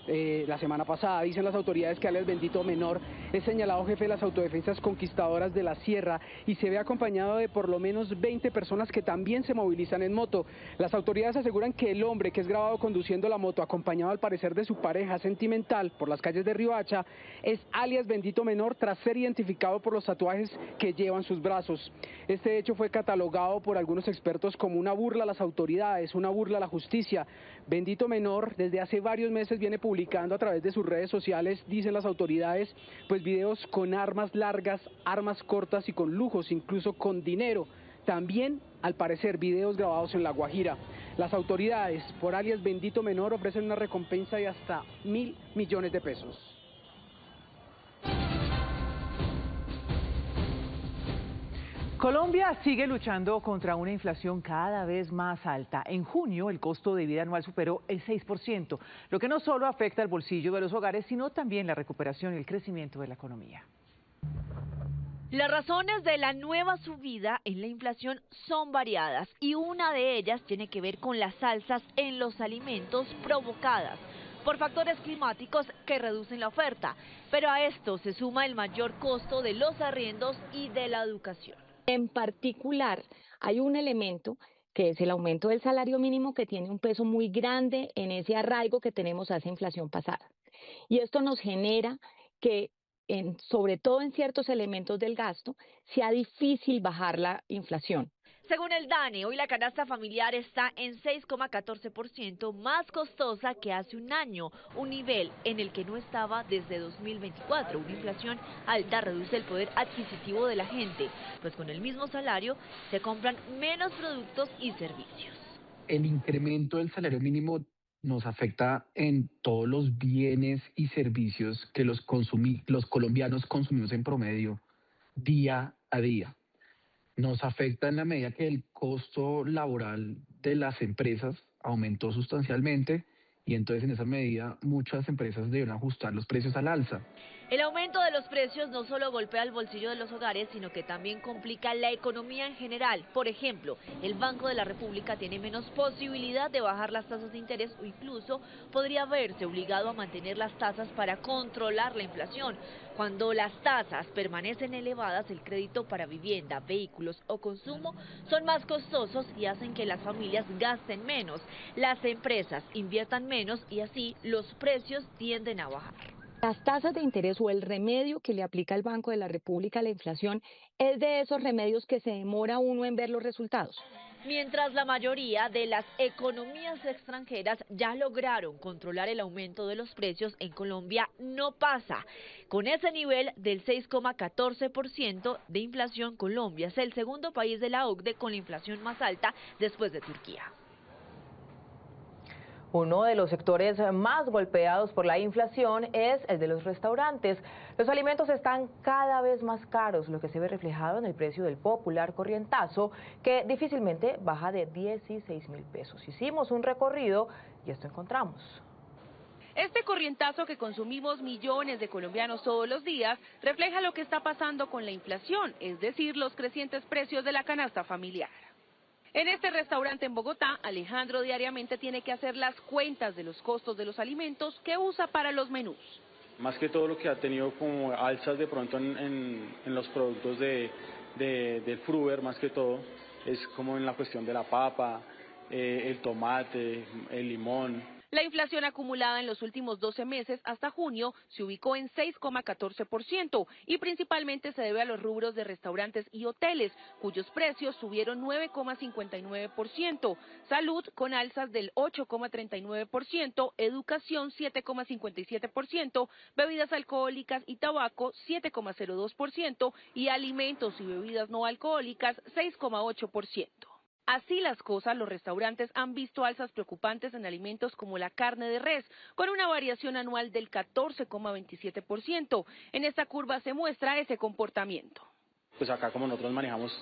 la semana pasada. Dicen las autoridades que alias Bendito Menor es señalado jefe de las autodefensas conquistadoras de la Sierra y se ve acompañado de por lo menos 20 personas que también se movilizan en moto. Las autoridades aseguran que el hombre que es grabado conduciendo la moto, acompañado al parecer de su pareja sentimental por las calles de Riohacha, es alias Bendito Menor tras ser identificado por los tatuajes que llevan sus brazos. Este hecho fue catalogado por algunos expertos como una burla a las autoridades, una burla a la justicia. Bendito Menor desde hace varios meses viene publicando a través de sus redes sociales, dicen las autoridades, pues videos con armas largas, armas cortas y con lujos, incluso con dinero. También, al parecer, videos grabados en La Guajira. Las autoridades, por alias Bendito Menor, ofrecen una recompensa de hasta 1.000 millones de pesos. Colombia sigue luchando contra una inflación cada vez más alta. En junio, el costo de vida anual superó el 6%, lo que no solo afecta al bolsillo de los hogares, sino también la recuperación y el crecimiento de la economía. Las razones de la nueva subida en la inflación son variadas y una de ellas tiene que ver con las alzas en los alimentos provocadas por factores climáticos que reducen la oferta, pero a esto se suma el mayor costo de los arriendos y de la educación. En particular, hay un elemento que es el aumento del salario mínimo que tiene un peso muy grande en ese arraigo que tenemos a esa inflación pasada. Y esto nos genera que, sobre todo en ciertos elementos del gasto, sea difícil bajar la inflación. Según el DANE, hoy la canasta familiar está en 6,14% más costosa que hace un año, un nivel en el que no estaba desde 2024. Una inflación alta reduce el poder adquisitivo de la gente, pues con el mismo salario se compran menos productos y servicios. El incremento del salario mínimo nos afecta en todos los bienes y servicios que los colombianos consumimos en promedio día a día. Nos afecta en la medida que el costo laboral de las empresas aumentó sustancialmente y entonces en esa medida muchas empresas deben ajustar los precios al alza. El aumento de los precios no solo golpea el bolsillo de los hogares, sino que también complica la economía en general. Por ejemplo, el Banco de la República tiene menos posibilidad de bajar las tasas de interés o incluso podría verse obligado a mantener las tasas para controlar la inflación. Cuando las tasas permanecen elevadas, el crédito para vivienda, vehículos o consumo son más costosos y hacen que las familias gasten menos, las empresas inviertan menos y así los precios tienden a bajar. Las tasas de interés o el remedio que le aplica el Banco de la República a la inflación es de esos remedios que se demora uno en ver los resultados. Mientras la mayoría de las economías extranjeras ya lograron controlar el aumento de los precios, en Colombia no pasa. Con ese nivel del 6,14% de inflación, Colombia es el segundo país de la OCDE con la inflación más alta después de Turquía. Uno de los sectores más golpeados por la inflación es el de los restaurantes. Los alimentos están cada vez más caros, lo que se ve reflejado en el precio del popular corrientazo, que difícilmente baja de 16.000 pesos. Hicimos un recorrido y esto encontramos. Este corrientazo que consumimos millones de colombianos todos los días refleja lo que está pasando con la inflación, es decir, los crecientes precios de la canasta familiar. En este restaurante en Bogotá, Alejandro diariamente tiene que hacer las cuentas de los costos de los alimentos que usa para los menús. Más que todo lo que ha tenido como alzas de pronto en los productos del Fruver, más que todo, es como en la cuestión de la papa, el tomate, el limón. La inflación acumulada en los últimos 12 meses hasta junio se ubicó en 6,14% y principalmente se debe a los rubros de restaurantes y hoteles, cuyos precios subieron 9,59%, salud con alzas del 8,39%, educación 7,57%, bebidas alcohólicas y tabaco 7,02% y alimentos y bebidas no alcohólicas 6,8%. Así las cosas, los restaurantes han visto alzas preocupantes en alimentos como la carne de res, con una variación anual del 14,27%. En esta curva se muestra ese comportamiento. Pues acá como nosotros manejamos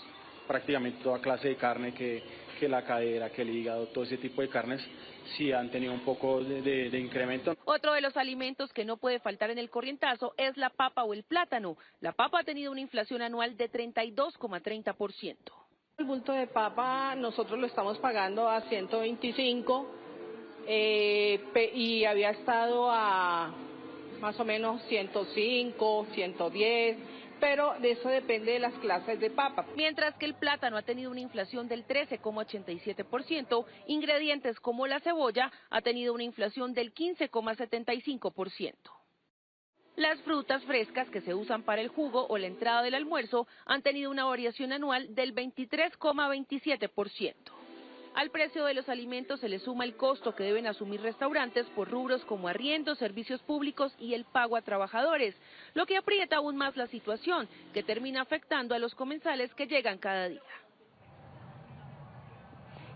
prácticamente toda clase de carne, que la cadera, que el hígado, todo ese tipo de carnes, sí han tenido un poco de incremento. Otro de los alimentos que no puede faltar en el corrientazo es la papa o el plátano. La papa ha tenido una inflación anual de 32,30%. El bulto de papa nosotros lo estamos pagando a 125 y había estado a más o menos 105, 110, pero de eso depende de las clases de papa. Mientras que el plátano ha tenido una inflación del 13,87%, ingredientes como la cebolla ha tenido una inflación del 15,75%. Las frutas frescas que se usan para el jugo o la entrada del almuerzo han tenido una variación anual del 23,27%. Al precio de los alimentos se le suma el costo que deben asumir restaurantes por rubros como arriendo, servicios públicos y el pago a trabajadores, lo que aprieta aún más la situación, que termina afectando a los comensales que llegan cada día.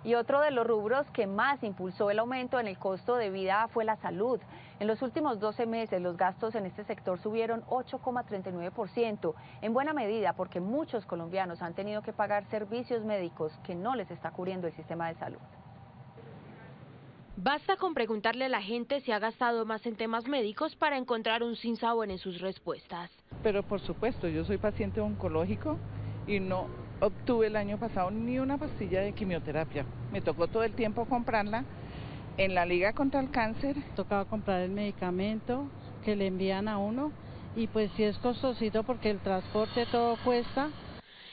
Y otro de los rubros que más impulsó el aumento en el costo de vida fue la salud. En los últimos 12 meses los gastos en este sector subieron 8,39%, en buena medida porque muchos colombianos han tenido que pagar servicios médicos que no les está cubriendo el sistema de salud. Basta con preguntarle a la gente si ha gastado más en temas médicos para encontrar un sinsabor en sus respuestas. Pero por supuesto, yo soy paciente oncológico y no obtuve el año pasado ni una pastilla de quimioterapia. Me tocó todo el tiempo comprarla en la Liga contra el Cáncer. Tocaba comprar el medicamento que le envían a uno y pues sí es costosito porque el transporte todo cuesta.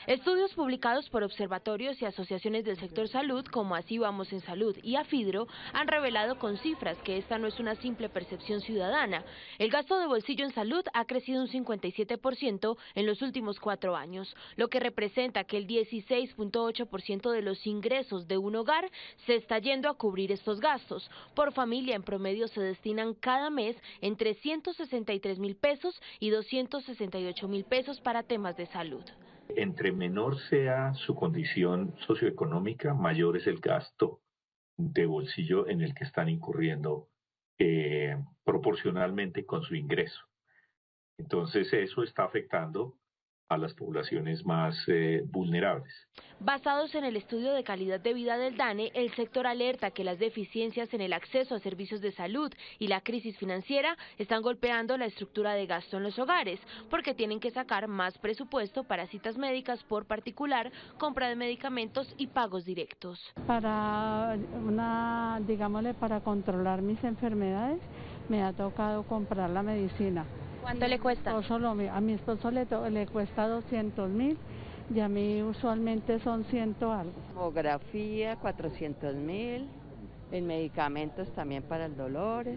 Estudios publicados por observatorios y asociaciones del sector salud, como Así Vamos en Salud y AFIDRO, han revelado con cifras que esta no es una simple percepción ciudadana. El gasto de bolsillo en salud ha crecido un 57% en los últimos 4 años, lo que representa que el 16,8% de los ingresos de un hogar se está yendo a cubrir estos gastos. Por familia, en promedio, se destinan cada mes entre 163.000 pesos y 268.000 pesos para temas de salud. Entre menor sea su condición socioeconómica, mayor es el gasto de bolsillo en el que están incurriendo proporcionalmente con su ingreso. Entonces eso está afectando a las poblaciones más vulnerables. Basados en el estudio de calidad de vida del DANE, el sector alerta que las deficiencias en el acceso a servicios de salud y la crisis financiera están golpeando la estructura de gasto en los hogares, porque tienen que sacar más presupuesto para citas médicas por particular, compra de medicamentos y pagos directos. Para para controlar mis enfermedades, me ha tocado comprar la medicina. ¿Cuánto le cuesta? A mi esposo le cuesta 200.000 y a mí usualmente son 100 algo. Tomografía, 400.000, en medicamentos también para el dolor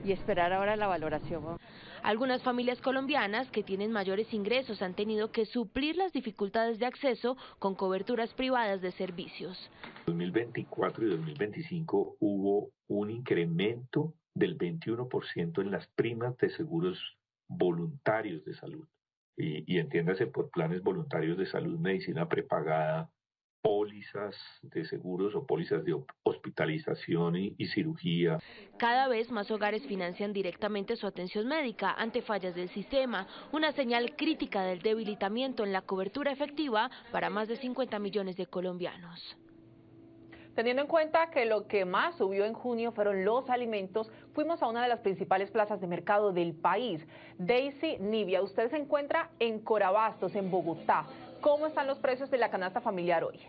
y esperar ahora la valoración. Algunas familias colombianas que tienen mayores ingresos han tenido que suplir las dificultades de acceso con coberturas privadas de servicios. En 2024 y 2025 hubo un incremento del 21% en las primas de seguros voluntarios de salud. Y entiéndase por planes voluntarios de salud, medicina prepagada, pólizas de seguros o pólizas de hospitalización y cirugía. Cada vez más hogares financian directamente su atención médica ante fallas del sistema, una señal crítica del debilitamiento en la cobertura efectiva para más de 50 millones de colombianos. Teniendo en cuenta que lo que más subió en junio fueron los alimentos, fuimos a una de las principales plazas de mercado del país. Daisy Nivia, usted se encuentra en Corabastos, en Bogotá. ¿Cómo están los precios de la canasta familiar hoy?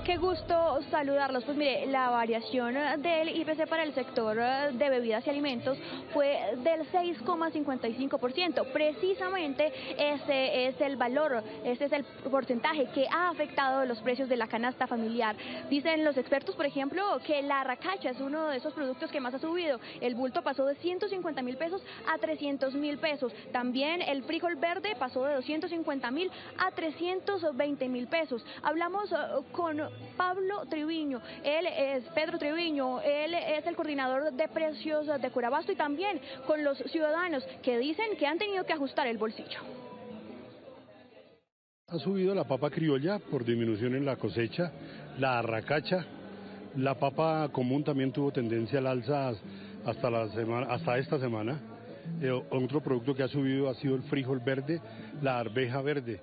Qué gusto saludarlos. Pues mire, la variación del IPC para el sector de bebidas y alimentos fue del 6,55%. Precisamente ese es el valor, ese es el porcentaje que ha afectado los precios de la canasta familiar. Dicen los expertos, por ejemplo, que la arracacha es uno de esos productos que más ha subido. El bulto pasó de 150.000 pesos a 300.000 pesos. También el frijol verde pasó de 250.000 a 320.000 pesos. Hablamos con Pedro Triviño, él es el coordinador de precios de Curabasto, y también con los ciudadanos que dicen que han tenido que ajustar el bolsillo. Ha subido la papa criolla por disminución en la cosecha, la arracacha, la papa común también tuvo tendencia al alza hasta esta semana. Otro producto que ha subido ha sido el frijol verde, la arveja verde.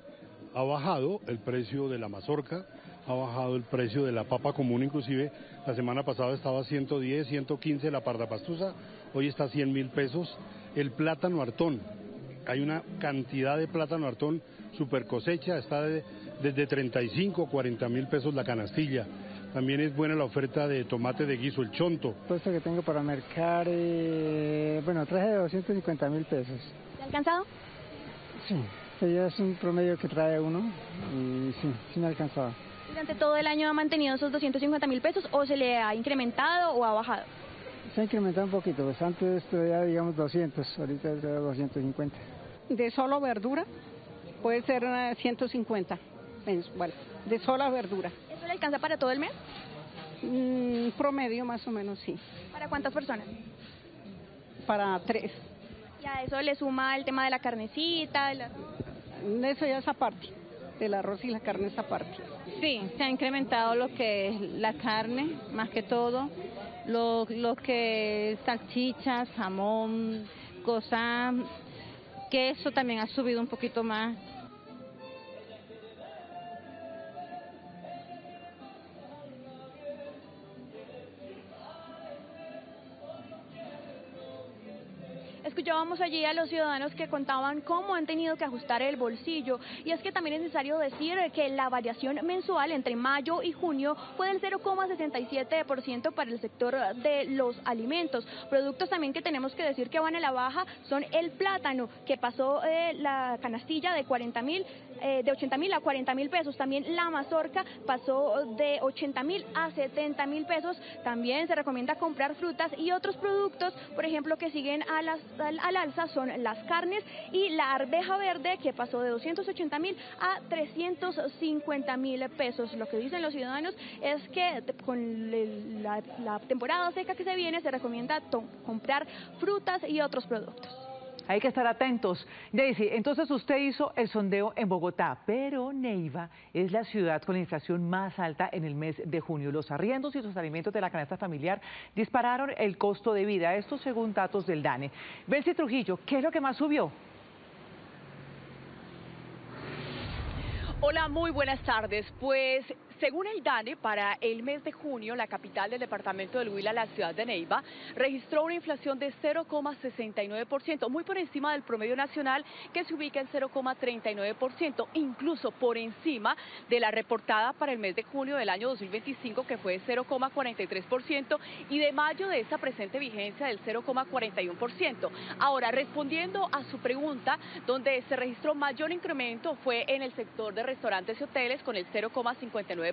Ha bajado el precio de la mazorca, ha bajado el precio de la papa común, inclusive la semana pasada estaba a 110, 115 la pardapastusa, hoy está a 100.000 pesos. El plátano hartón, hay una cantidad de plátano hartón super cosecha, está desde 35 a 40.000 pesos la canastilla. También es buena la oferta de tomate de guiso, el chonto. Puesto que tengo para mercar, traje de 250.000 pesos. ¿Te ha alcanzado? Sí, ya es un promedio que trae uno y sí me ha alcanzado. ¿Durante todo el año ha mantenido esos 250.000 pesos o se le ha incrementado o ha bajado? Se ha incrementado un poquito, pues antes ya digamos 200, ahorita es 250. De solo verdura puede ser 150, bueno, de sola verdura. ¿Eso le alcanza para todo el mes? Promedio más o menos, sí. ¿Para cuántas personas? Para 3. ¿Y a eso le suma el tema de la carnecita? Eso ya es aparte, el arroz y la carne es aparte. Sí, se ha incrementado lo que es la carne, más que todo, lo que es salchichas, jamón, cosas, queso también ha subido un poquito más. Escuchábamos allí a los ciudadanos que contaban cómo han tenido que ajustar el bolsillo, y es que también es necesario decir que la variación mensual entre mayo y junio fue del 0,67% para el sector de los alimentos. Productos también que tenemos que decir que van a la baja son el plátano, que pasó la canastilla de 80.000 a 40.000 pesos. También la mazorca pasó de 80.000 a 70.000 pesos. También se recomienda comprar frutas y otros productos, por ejemplo, que siguen al alza son las carnes y la arveja verde, que pasó de 280.000 a 350.000 pesos. Lo que dicen los ciudadanos es que con la temporada seca que se viene se recomienda comprar frutas y otros productos. Hay que estar atentos. Daisy, entonces usted hizo el sondeo en Bogotá, pero Neiva es la ciudad con la inflación más alta en el mes de junio. Los arriendos y los alimentos de la canasta familiar dispararon el costo de vida, esto según datos del DANE. Belsi Trujillo, ¿qué es lo que más subió? Hola, muy buenas tardes. Pues según el DANE, para el mes de junio, la capital del departamento del Huila, la ciudad de Neiva, registró una inflación de 0,69%, muy por encima del promedio nacional, que se ubica en 0,39%, incluso por encima de la reportada para el mes de junio del año 2025, que fue 0,43%, y de mayo de esta presente vigencia del 0,41%. Ahora, respondiendo a su pregunta, donde se registró mayor incremento fue en el sector de restaurantes y hoteles con el 0,59%,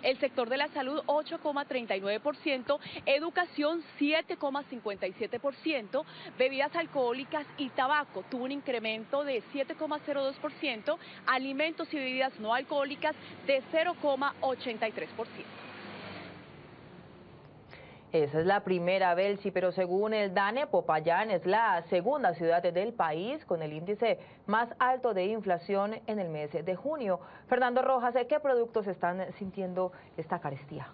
el sector de la salud 8,39%, educación 7,57%, bebidas alcohólicas y tabaco tuvo un incremento de 7,02%, alimentos y bebidas no alcohólicas de 0,83%. Esa es la primera, Belsi, pero según el DANE, Popayán es la segunda ciudad del país con el índice más alto de inflación en el mes de junio. Fernando Rojas, ¿qué productos están sintiendo esta carestía?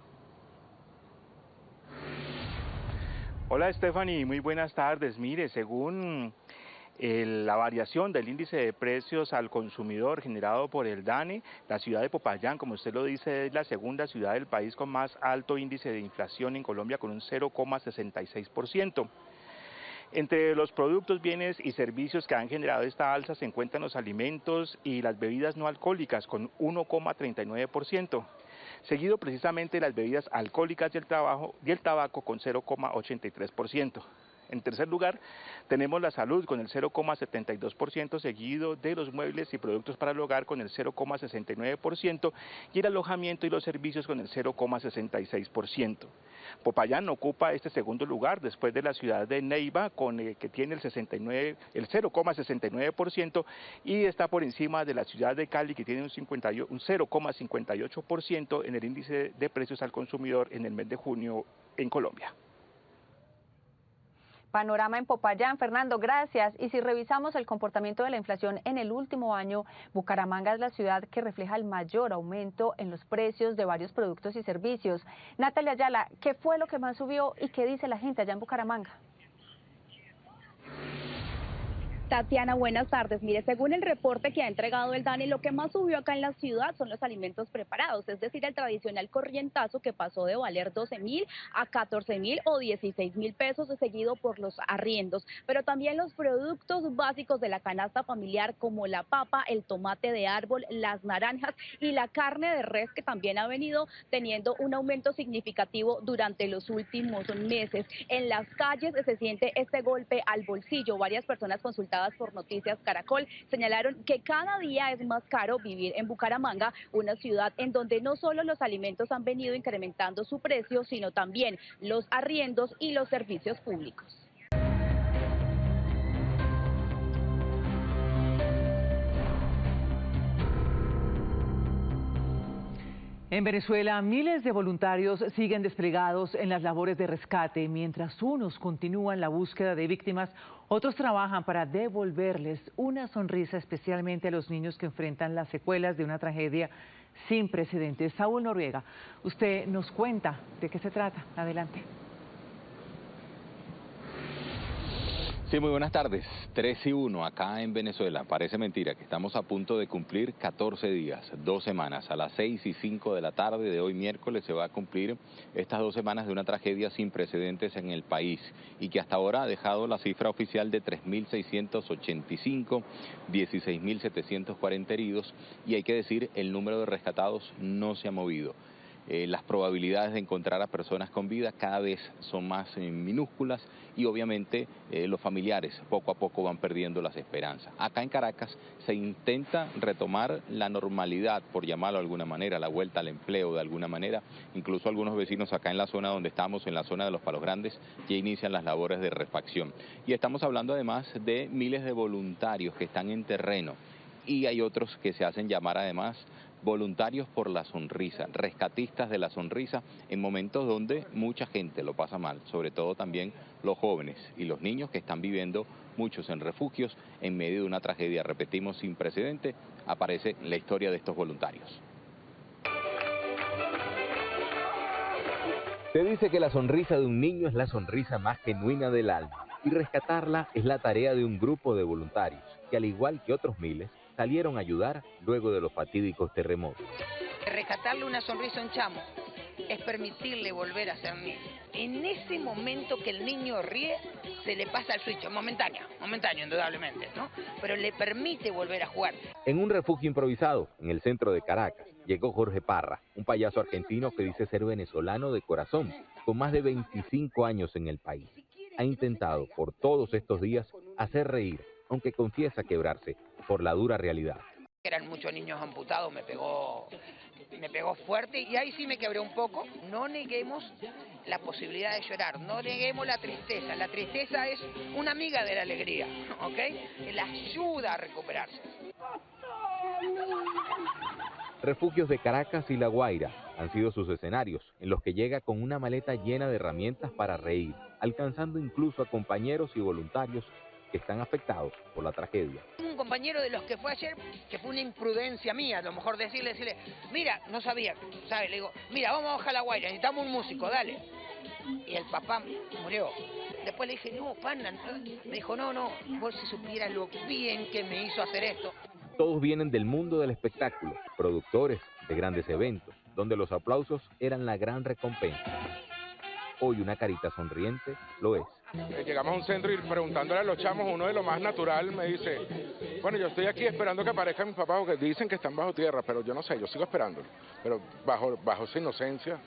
Hola Stephanie, muy buenas tardes. Mire, según la variación del índice de precios al consumidor generado por el DANE, la ciudad de Popayán, como usted lo dice, es la segunda ciudad del país con más alto índice de inflación en Colombia, con un 0,66%. Entre los productos, bienes y servicios que han generado esta alza se encuentran los alimentos y las bebidas no alcohólicas con 1,39%, seguido precisamente de las bebidas alcohólicas y el tabaco con 0,83%. En tercer lugar, tenemos la salud con el 0,72%, seguido de los muebles y productos para el hogar con el 0,69% y el alojamiento y los servicios con el 0,66%. Popayán ocupa este segundo lugar después de la ciudad de Neiva, que tiene el 0,69% y está por encima de la ciudad de Cali, que tiene un 0,58% en el índice de precios al consumidor en el mes de junio en Colombia. Panorama en Popayán. Fernando, gracias. Y si revisamos el comportamiento de la inflación en el último año, Bucaramanga es la ciudad que refleja el mayor aumento en los precios de varios productos y servicios. Natalia Ayala, ¿qué fue lo que más subió y qué dice la gente allá en Bucaramanga? Tatiana, buenas tardes. Mire, según el reporte que ha entregado el DANE, lo que más subió acá en la ciudad son los alimentos preparados, es decir, el tradicional corrientazo que pasó de valer 12.000 a 14.000 o 16.000 pesos, seguido por los arriendos, pero también los productos básicos de la canasta familiar como la papa, el tomate de árbol, las naranjas y la carne de res, que también ha venido teniendo un aumento significativo durante los últimos meses. En las calles se siente este golpe al bolsillo. Varias personas consultadas por Noticias Caracol señalaron que cada día es más caro vivir en Bucaramanga, una ciudad en donde no solo los alimentos han venido incrementando su precio, sino también los arriendos y los servicios públicos. En Venezuela, miles de voluntarios siguen desplegados en las labores de rescate. Mientras unos continúan la búsqueda de víctimas, otros trabajan para devolverles una sonrisa, especialmente a los niños que enfrentan las secuelas de una tragedia sin precedentes. Saúl Noriega, usted nos cuenta de qué se trata. Adelante. Sí, muy buenas tardes. 3-1 acá en Venezuela. Parece mentira que estamos a punto de cumplir 14 días, 2 semanas. A las 6:05 de la tarde de hoy miércoles se va a cumplir estas 2 semanas de una tragedia sin precedentes en el país y que hasta ahora ha dejado la cifra oficial de 3.685, 16.740 heridos y hay que decir, el número de rescatados no se ha movido. Las probabilidades de encontrar a personas con vida cada vez son más minúsculas y obviamente los familiares poco a poco van perdiendo las esperanzas. Acá en Caracas se intenta retomar la normalidad, por llamarlo de alguna manera, la vuelta al empleo de alguna manera. Incluso algunos vecinos acá en la zona donde estamos, en la zona de los Palos Grandes, ya inician las labores de refacción. Y estamos hablando además de miles de voluntarios que están en terreno. Y hay otros que se hacen llamar además voluntarios por la sonrisa, rescatistas de la sonrisa en momentos donde mucha gente lo pasa mal, sobre todo también los jóvenes y los niños que están viviendo muchos en refugios en medio de una tragedia, repetimos, sin precedente. Aparece la historia de estos voluntarios. Se dice que la sonrisa de un niño es la sonrisa más genuina del alma y rescatarla es la tarea de un grupo de voluntarios que, al igual que otros miles, salieron a ayudar luego de los fatídicos terremotos. Rescatarle una sonrisa a un chamo es permitirle volver a ser niño. En ese momento que el niño ríe, se le pasa el switch, momentáneo indudablemente, ¿no? Pero le permite volver a jugar. En un refugio improvisado, en el centro de Caracas, llegó Jorge Parra, un payaso argentino que dice ser venezolano de corazón, con más de 25 años en el país. Ha intentado por todos estos días hacer reír, aunque confiesa quebrarse por la dura realidad. Eran muchos niños amputados, me pegó fuerte y ahí sí me quebré un poco. No neguemos la posibilidad de llorar, no neguemos la tristeza. La tristeza es una amiga de la alegría, ¿ok? La ayuda a recuperarse. Refugios de Caracas y La Guaira han sido sus escenarios, en los que llega con una maleta llena de herramientas para reír, alcanzando incluso a compañeros y voluntarios que están afectados por la tragedia. Un compañero de los que fue ayer, que fue una imprudencia mía, a lo mejor decirle, mira, no sabía, ¿sabes? Le digo, mira, vamos a bajar La Guaira, necesitamos un músico, dale. Y el papá murió. Después le dije, no, pana, me dijo, no, vos si supieras lo bien que me hizo hacer esto. Todos vienen del mundo del espectáculo, productores de grandes eventos, donde los aplausos eran la gran recompensa. Hoy una carita sonriente lo es. Llegamos a un centro y preguntándole a los chamos, uno de lo más natural me dice, bueno, yo estoy aquí esperando que aparezcan mis papás, porque dicen que están bajo tierra, pero yo no sé, yo sigo esperando, pero bajo su inocencia,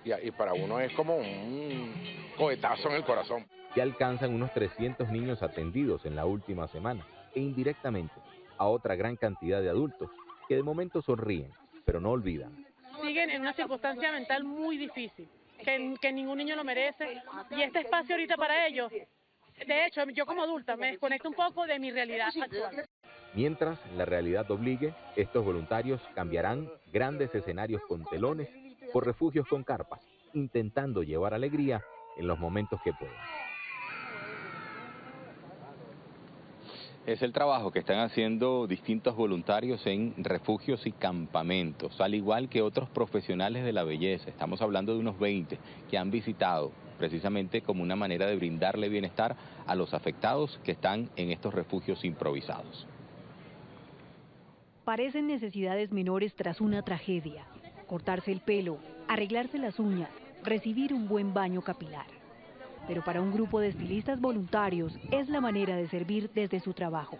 y para uno es como un cohetazo en el corazón. Ya alcanzan unos 300 niños atendidos en la última semana, e indirectamente a otra gran cantidad de adultos que de momento sonríen, pero no olvidan. Siguen en una circunstancia mental muy difícil, que ningún niño lo merece, y este espacio ahorita para ellos, de hecho, yo como adulta me desconecto un poco de mi realidad actual. Mientras la realidad obligue, estos voluntarios cambiarán grandes escenarios con telones por refugios con carpas, intentando llevar alegría en los momentos que puedan. Es el trabajo que están haciendo distintos voluntarios en refugios y campamentos, al igual que otros profesionales de la belleza. Estamos hablando de unos 20 que han visitado precisamente como una manera de brindarle bienestar a los afectados que están en estos refugios improvisados. Parecen necesidades menores tras una tragedia. Cortarse el pelo, arreglarse las uñas, recibir un buen baño capilar. Pero para un grupo de estilistas voluntarios es la manera de servir desde su trabajo.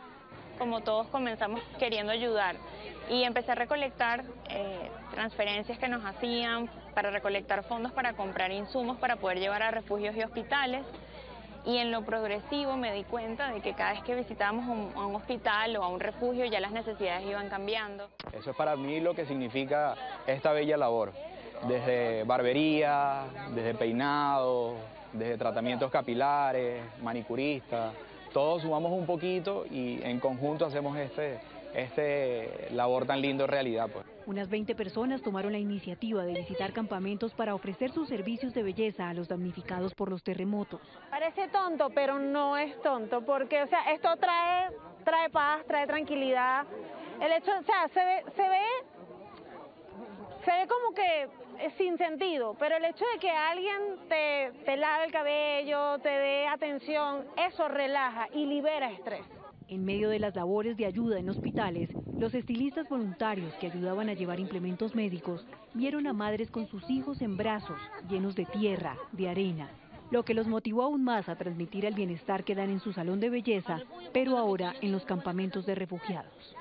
Como todos comenzamos queriendo ayudar y empecé a recolectar transferencias que nos hacían para recolectar fondos para comprar insumos para poder llevar a refugios y hospitales. Y en lo progresivo me di cuenta de que cada vez que visitábamos a un hospital o a un refugio ya las necesidades iban cambiando. Eso es para mí lo que significa esta bella labor, desde barbería, desde peinado, desde tratamientos capilares, manicuristas, todos sumamos un poquito y en conjunto hacemos este labor tan lindo en realidad, pues. Unas 20 personas tomaron la iniciativa de visitar campamentos para ofrecer sus servicios de belleza a los damnificados por los terremotos. Parece tonto, pero no es tonto, porque esto trae paz, trae tranquilidad. El hecho, se ve como que sin sentido, pero el hecho de que alguien te lave el cabello, te dé atención, eso relaja y libera estrés. En medio de las labores de ayuda en hospitales, los estilistas voluntarios que ayudaban a llevar implementos médicos vieron a madres con sus hijos en brazos, llenos de tierra, de arena, lo que los motivó aún más a transmitir el bienestar que dan en su salón de belleza, pero ahora en los campamentos de refugiados.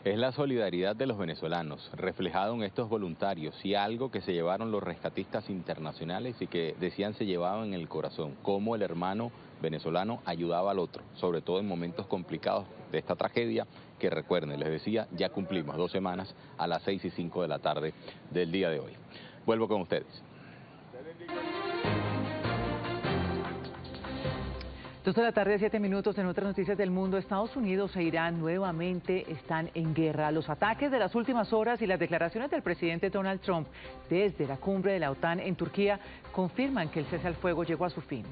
Es la solidaridad de los venezolanos, reflejado en estos voluntarios, y algo que se llevaron los rescatistas internacionales y que decían se llevaban en el corazón, cómo el hermano venezolano ayudaba al otro, sobre todo en momentos complicados de esta tragedia, que recuerden, les decía, ya cumplimos 2 semanas a las 6:05 de la tarde del día de hoy. Vuelvo con ustedes. 2 de la tarde, 7 minutos. En otras noticias del mundo, Estados Unidos e Irán nuevamente están en guerra. Los ataques de las últimas horas y las declaraciones del presidente Donald Trump desde la cumbre de la OTAN en Turquía confirman que el cese al fuego llegó a su fin.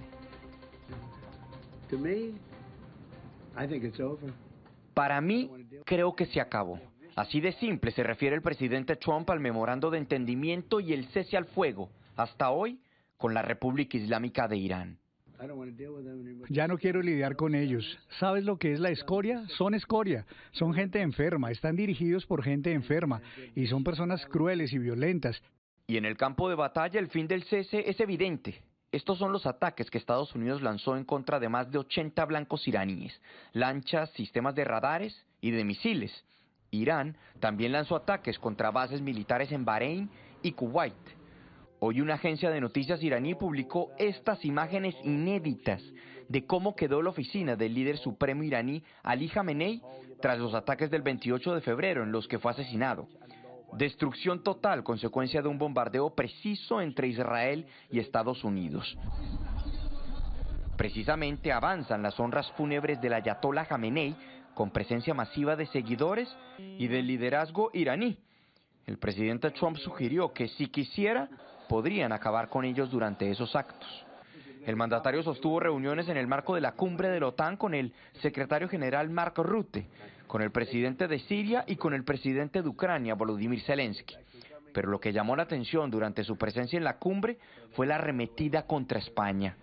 Para mí, creo que se acabó. Así de simple se refiere el presidente Trump al memorando de entendimiento y el cese al fuego, hasta hoy, con la República Islámica de Irán. Ya no quiero lidiar con ellos. ¿Sabes lo que es la escoria? Son escoria. Son gente enferma, están dirigidos por gente enferma y son personas crueles y violentas. Y en el campo de batalla el fin del cese es evidente. Estos son los ataques que Estados Unidos lanzó en contra de más de 80 blancos iraníes, lanchas, sistemas de radares y de misiles. Irán también lanzó ataques contra bases militares en Bahrein y Kuwait. Hoy una agencia de noticias iraní publicó estas imágenes inéditas de cómo quedó la oficina del líder supremo iraní Ali Khamenei tras los ataques del 28 de febrero en los que fue asesinado. Destrucción total, consecuencia de un bombardeo preciso entre Israel y Estados Unidos. Precisamente avanzan las honras fúnebres del ayatolá Khamenei con presencia masiva de seguidores y del liderazgo iraní. El presidente Trump sugirió que si quisiera, podrían acabar con ellos durante esos actos. El mandatario sostuvo reuniones en el marco de la cumbre de la OTAN con el secretario general Mark Rutte, con el presidente de Siria y con el presidente de Ucrania, Volodymyr Zelensky. Pero lo que llamó la atención durante su presencia en la cumbre fue la arremetida contra España.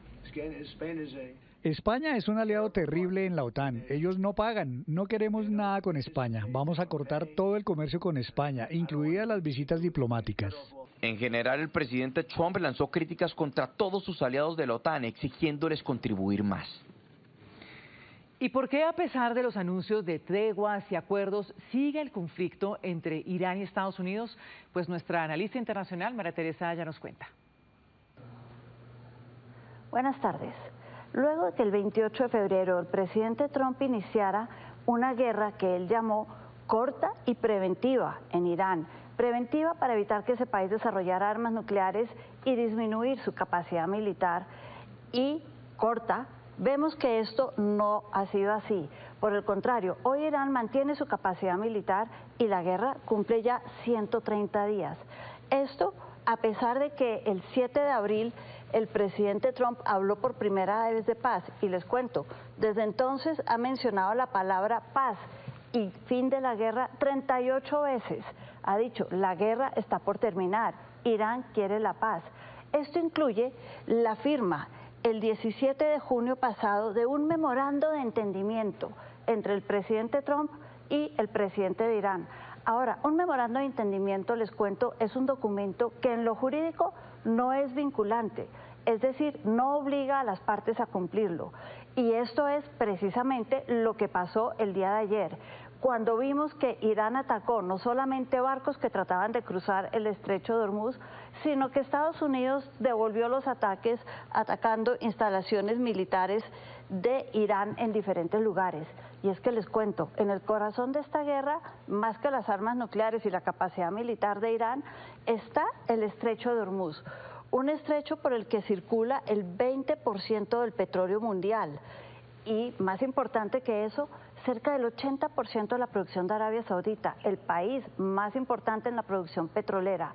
España es un aliado terrible en la OTAN. Ellos no pagan, no queremos nada con España. Vamos a cortar todo el comercio con España, incluidas las visitas diplomáticas. En general, el presidente Trump lanzó críticas contra todos sus aliados de la OTAN, exigiéndoles contribuir más. ¿Y por qué, a pesar de los anuncios de treguas y acuerdos, sigue el conflicto entre Irán y Estados Unidos? Pues nuestra analista internacional, María Teresa, ya nos cuenta. Buenas tardes. Luego de que el 28 de febrero el presidente Trump iniciara una guerra que él llamó corta y preventiva en Irán, preventiva para evitar que ese país desarrollara armas nucleares y disminuir su capacidad militar, y corta, vemos que esto no ha sido así. Por el contrario, hoy Irán mantiene su capacidad militar y la guerra cumple ya 130 días. Esto a pesar de que el 7 de abril el presidente Trump habló por primera vez de paz, y les cuento, desde entonces ha mencionado la palabra paz y fin de la guerra 38 veces. Ha dicho, la guerra está por terminar, Irán quiere la paz. Esto incluye la firma el 17 de junio pasado de un memorando de entendimiento entre el presidente Trump y el presidente de Irán. Ahora, un memorando de entendimiento, les cuento, es un documento que en lo jurídico no es vinculante, es decir, no obliga a las partes a cumplirlo. Y esto es precisamente lo que pasó el día de ayer, cuando vimos que Irán atacó no solamente barcos que trataban de cruzar el estrecho de Hormuz, sino que Estados Unidos devolvió los ataques atacando instalaciones militares de Irán en diferentes lugares. Y es que les cuento, en el corazón de esta guerra, más que las armas nucleares y la capacidad militar de Irán, está el estrecho de Hormuz, un estrecho por el que circula el 20% del petróleo mundial. Y más importante que eso, cerca del 80% de la producción de Arabia Saudita, el país más importante en la producción petrolera.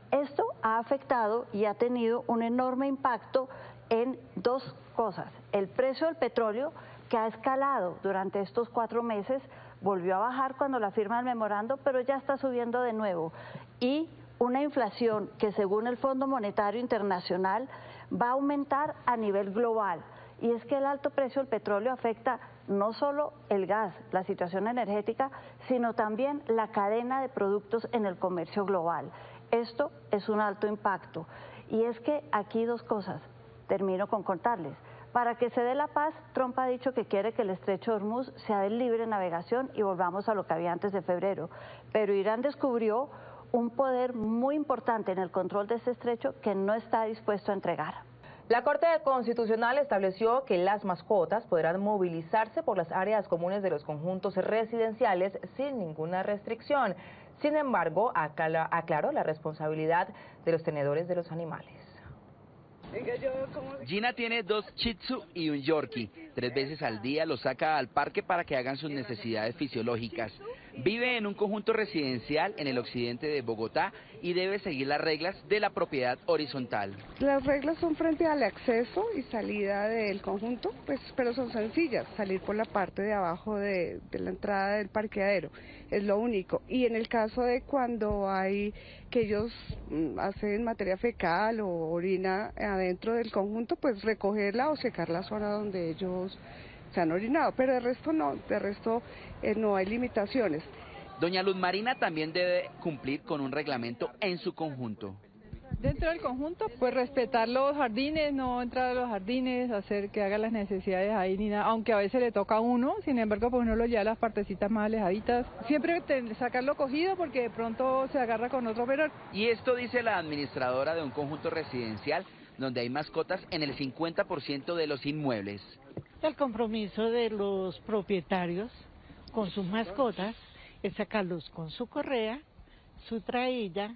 Esto ha afectado y ha tenido un enorme impacto en dos cosas. El precio del petróleo, que ha escalado durante estos 4 meses, volvió a bajar cuando la firma del memorando, pero ya está subiendo de nuevo. Y una inflación que, según el Fondo Monetario Internacional, va a aumentar a nivel global. Y es que el alto precio del petróleo afecta no solo el gas, la situación energética, sino también la cadena de productos en el comercio global. Esto es un alto impacto. Y es que aquí dos cosas, termino con contarles. Para que se dé la paz, Trump ha dicho que quiere que el estrecho de Hormuz sea de libre navegación y volvamos a lo que había antes de febrero. Pero Irán descubrió un poder muy importante en el control de este estrecho que no está dispuesto a entregar. La Corte Constitucional estableció que las mascotas podrán movilizarse por las áreas comunes de los conjuntos residenciales sin ninguna restricción. Sin embargo, aclaró la responsabilidad de los tenedores de los animales. Gina tiene 2 Shih Tzu y un Yorkie. 3 veces al día los saca al parque para que hagan sus necesidades fisiológicas. Vive en un conjunto residencial en el occidente de Bogotá y debe seguir las reglas de la propiedad horizontal. Las reglas son frente al acceso y salida del conjunto, pues, pero son sencillas. Salir por la parte de abajo de la entrada del parqueadero es lo único. Y en el caso de cuando hay que ellos hacen materia fecal o orina adentro del conjunto, pues recogerla o secar la zona donde ellos se han orinado, pero de resto no hay limitaciones. Doña Luz Marina también debe cumplir con un reglamento en su conjunto. Dentro del conjunto, pues respetar los jardines, no entrar a los jardines, hacer que haga las necesidades ahí ni nada, aunque a veces le toca a uno, sin embargo pues uno lo lleva a las partecitas más alejaditas. Siempre sacarlo cogido porque de pronto se agarra con otro menor. Y esto dice la administradora de un conjunto residencial donde hay mascotas en el 50% de los inmuebles. El compromiso de los propietarios con sus mascotas es sacarlos con su correa, su traída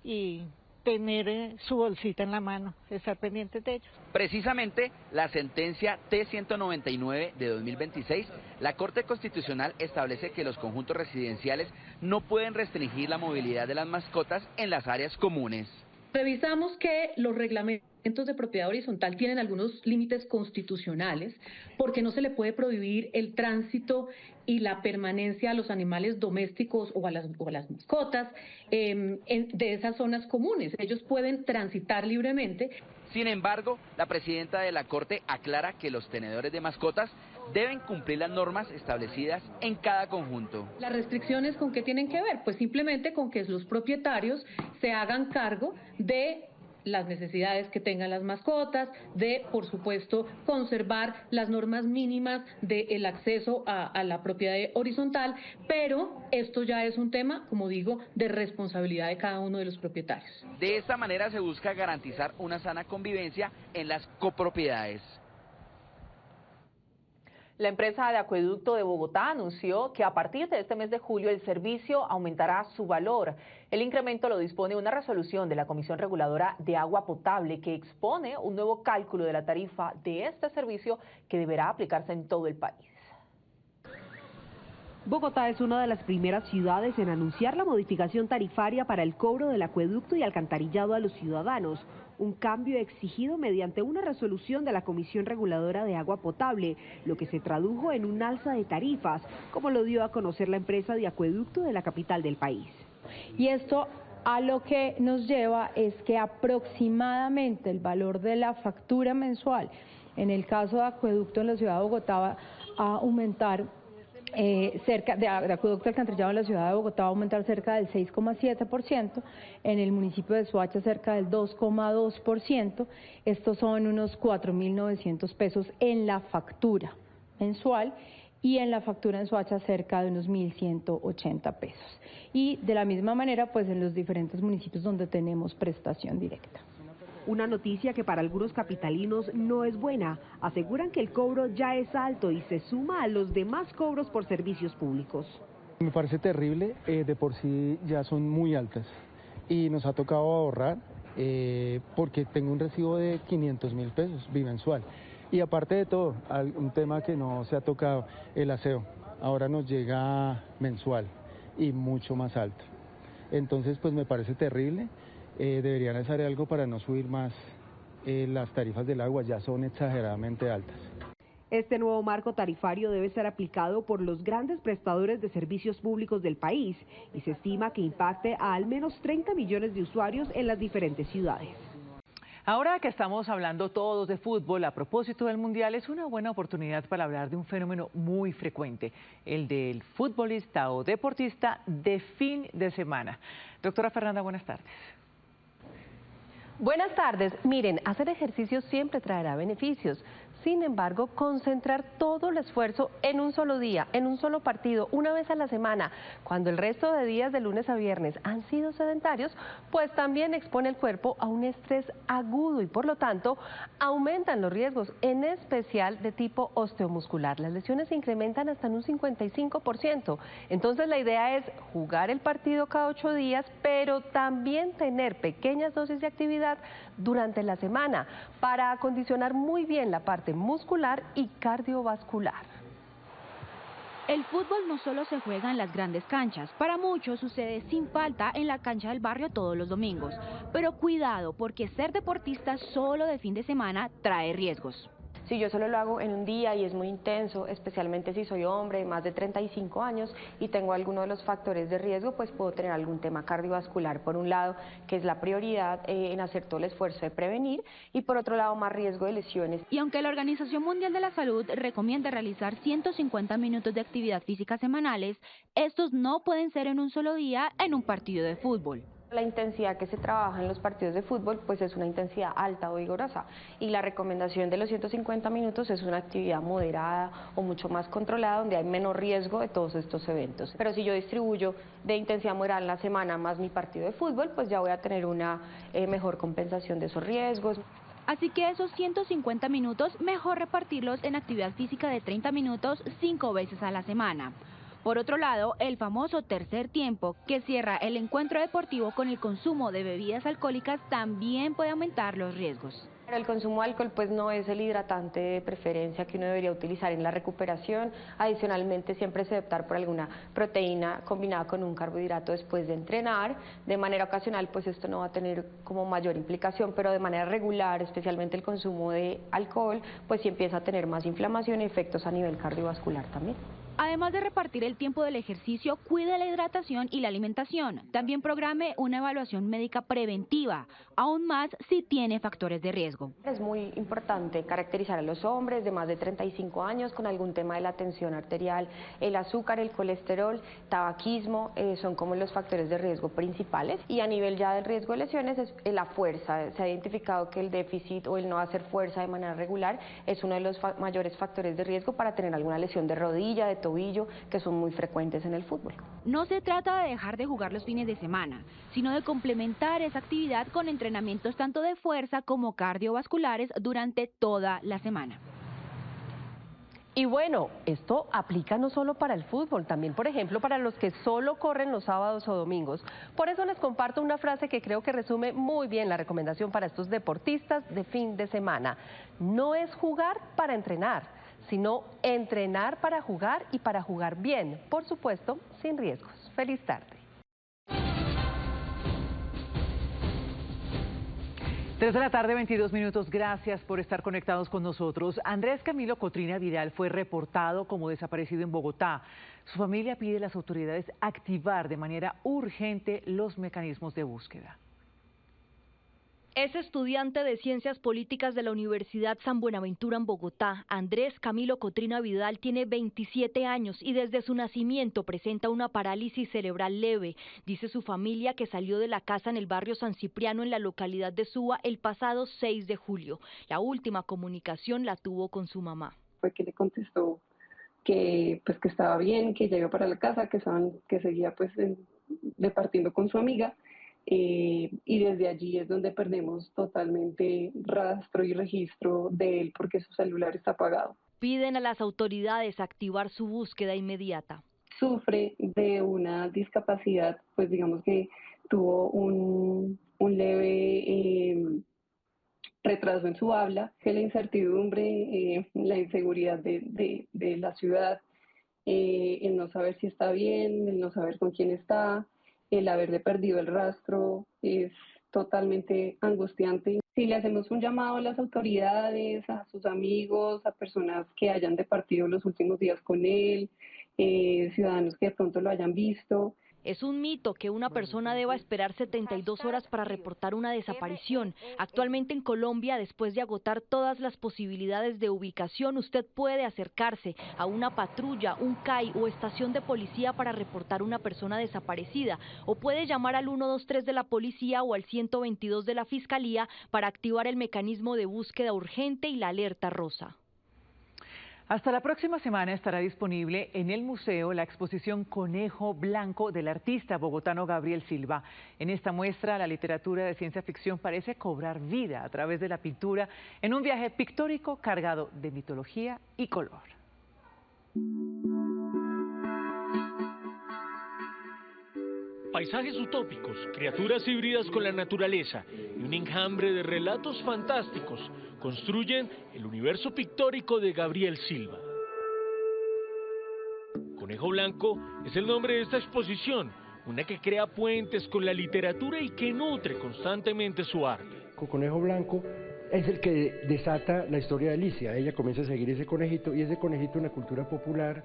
y tener su bolsita en la mano, estar pendientes de ellos. Precisamente la sentencia T-199 de 2026, la Corte Constitucional establece que los conjuntos residenciales no pueden restringir la movilidad de las mascotas en las áreas comunes. Revisamos que los reglamentos de propiedad horizontal tienen algunos límites constitucionales porque no se le puede prohibir el tránsito y la permanencia a los animales domésticos o a las mascotas de esas zonas comunes. Ellos pueden transitar libremente. Sin embargo, la presidenta de la Corte aclara que los tenedores de mascotas deben cumplir las normas establecidas en cada conjunto. ¿Las restricciones con qué tienen que ver? Pues simplemente con que los propietarios se hagan cargo de las necesidades que tengan las mascotas, de, por supuesto, conservar las normas mínimas del acceso a la propiedad horizontal, pero esto ya es un tema, como digo, de responsabilidad de cada uno de los propietarios. De esta manera se busca garantizar una sana convivencia en las copropiedades. La empresa de acueducto de Bogotá anunció que a partir de este mes de julio el servicio aumentará su valor. El incremento lo dispone una resolución de la Comisión Reguladora de Agua Potable que expone un nuevo cálculo de la tarifa de este servicio que deberá aplicarse en todo el país. Bogotá es una de las primeras ciudades en anunciar la modificación tarifaria para el cobro del acueducto y alcantarillado a los ciudadanos, un cambio exigido mediante una resolución de la Comisión Reguladora de Agua Potable, lo que se tradujo en un alza de tarifas, como lo dio a conocer la empresa de acueducto de la capital del país. Y esto a lo que nos lleva es que aproximadamente el valor de la factura mensual, en el caso de acueducto en la ciudad de Bogotá, va a aumentar de acueducto alcantarillado en la ciudad de Bogotá va a aumentar cerca del 6,7%, en el municipio de Soacha cerca del 2,2%, estos son unos 4.900 pesos en la factura mensual y en la factura en Soacha cerca de unos 1.180 pesos. Y de la misma manera pues en los diferentes municipios donde tenemos prestación directa. Una noticia que para algunos capitalinos no es buena. Aseguran que el cobro ya es alto y se suma a los demás cobros por servicios públicos. Me parece terrible, de por sí ya son muy altas y nos ha tocado ahorrar porque tengo un recibo de 500.000 pesos bimensual. Y aparte de todo, un tema que no se ha tocado, el aseo, ahora nos llega mensual y mucho más alto. Entonces pues me parece terrible. Deberían hacer algo para no subir más las tarifas del agua, ya son exageradamente altas. Este nuevo marco tarifario debe ser aplicado por los grandes prestadores de servicios públicos del país y se estima que impacte a al menos 30 millones de usuarios en las diferentes ciudades. Ahora que estamos hablando todos de fútbol, a propósito del Mundial, es una buena oportunidad para hablar de un fenómeno muy frecuente, el del futbolista o deportista de fin de semana. Doctora Fernanda, buenas tardes. Buenas tardes. Miren, hacer ejercicio siempre traerá beneficios. sin embargo, concentrar todo el esfuerzo en un solo día, en un solo partido, una vez a la semana, cuando el resto de días de lunes a viernes han sido sedentarios, pues también expone el cuerpo a un estrés agudo y por lo tanto aumentan los riesgos, en especial de tipo osteomuscular. Las lesiones se incrementan hasta en un 55%. Entonces la idea es jugar el partido cada 8 días, pero también tener pequeñas dosis de actividad durante la semana para acondicionar muy bien la parte muscular y cardiovascular. El fútbol no solo se juega en las grandes canchas, para muchos sucede sin falta en la cancha del barrio todos los domingos. Pero cuidado, porque ser deportista solo de fin de semana trae riesgos. Si yo solo lo hago en un día y es muy intenso, especialmente si soy hombre de más de 35 años y tengo alguno de los factores de riesgo, pues puedo tener algún tema cardiovascular por un lado, que es la prioridad en hacer todo el esfuerzo de prevenir, y por otro lado más riesgo de lesiones. Y aunque la Organización Mundial de la Salud recomienda realizar 150 minutos de actividad física semanales, estos no pueden ser en un solo día en un partido de fútbol. La intensidad que se trabaja en los partidos de fútbol pues es una intensidad alta o vigorosa, y la recomendación de los 150 minutos es una actividad moderada o mucho más controlada, donde hay menos riesgo de todos estos eventos. Pero si yo distribuyo de intensidad moderada en la semana más mi partido de fútbol, pues ya voy a tener una mejor compensación de esos riesgos. Así que esos 150 minutos mejor repartirlos en actividad física de 30 minutos 5 veces a la semana. Por otro lado, el famoso tercer tiempo, que cierra el encuentro deportivo con el consumo de bebidas alcohólicas, también puede aumentar los riesgos. El consumo de alcohol pues no es el hidratante de preferencia que uno debería utilizar en la recuperación. Adicionalmente siempre se debe optar por alguna proteína combinada con un carbohidrato después de entrenar. De manera ocasional pues esto no va a tener como mayor implicación, pero de manera regular, especialmente el consumo de alcohol, pues sí empieza a tener más inflamación y efectos a nivel cardiovascular también. Además de repartir el tiempo del ejercicio, cuide la hidratación y la alimentación. También programe una evaluación médica preventiva, aún más si tiene factores de riesgo. Es muy importante caracterizar a los hombres de más de 35 años con algún tema de la tensión arterial, el azúcar, el colesterol, tabaquismo, son como los factores de riesgo principales. Y a nivel ya del riesgo de lesiones es la fuerza. Se ha identificado que el déficit o el no hacer fuerza de manera regular es uno de los mayores factores de riesgo para tener alguna lesión de rodilla, de tobillo, que son muy frecuentes en el fútbol. No se trata de dejar de jugar los fines de semana, sino de complementar esa actividad con entrenamientos tanto de fuerza como cardiovasculares durante toda la semana. Y bueno, esto aplica no solo para el fútbol, también por ejemplo para los que solo corren los sábados o domingos. Por eso les comparto una frase que creo que resume muy bien la recomendación para estos deportistas de fin de semana. No es jugar para entrenar, sino entrenar para jugar y para jugar bien, por supuesto, sin riesgos. Feliz tarde. 3 de la tarde, 22 minutos. Gracias por estar conectados con nosotros. Andrés Camilo Cotrina Vidal fue reportado como desaparecido en Bogotá. Su familia pide a las autoridades activar de manera urgente los mecanismos de búsqueda. Es estudiante de Ciencias Políticas de la Universidad San Buenaventura en Bogotá. Andrés Camilo Cotrina Vidal tiene 27 años y desde su nacimiento presenta una parálisis cerebral leve. Dice su familia que salió de la casa en el barrio San Cipriano en la localidad de Suba el pasado 6 de julio. La última comunicación la tuvo con su mamá. Fue que le contestó que que estaba bien, que ya iba para la casa, que seguía departiendo con su amiga. Y desde allí es donde perdemos totalmente rastro y registro de él porque su celular está apagado. Piden a las autoridades activar su búsqueda inmediata. Sufre de una discapacidad, pues digamos que tuvo un leve retraso en su habla, que la incertidumbre, la inseguridad de la ciudad, el no saber si está bien, el no saber con quién está, el haberle perdido el rastro es totalmente angustiante. Si le hacemos un llamado a las autoridades, a sus amigos, a personas que hayan departido los últimos días con él, ciudadanos que de pronto lo hayan visto. Es un mito que una persona deba esperar 72 horas para reportar una desaparición. Actualmente en Colombia, después de agotar todas las posibilidades de ubicación, usted puede acercarse a una patrulla, un CAI o estación de policía para reportar una persona desaparecida, o puede llamar al 123 de la policía o al 122 de la Fiscalía para activar el mecanismo de búsqueda urgente y la alerta rosa. Hasta la próxima semana estará disponible en el museo la exposición Conejo Blanco del artista bogotano Gabriel Silva. En esta muestra, la literatura de ciencia ficción parece cobrar vida a través de la pintura en un viaje pictórico cargado de mitología y color. Paisajes utópicos, criaturas híbridas con la naturaleza y un enjambre de relatos fantásticos construyen el universo pictórico de Gabriel Silva. Conejo Blanco es el nombre de esta exposición, una que crea puentes con la literatura y que nutre constantemente su arte. Conejo Blanco es el que desata la historia de Alicia. Ella comienza a seguir ese conejito y ese conejito en la cultura popular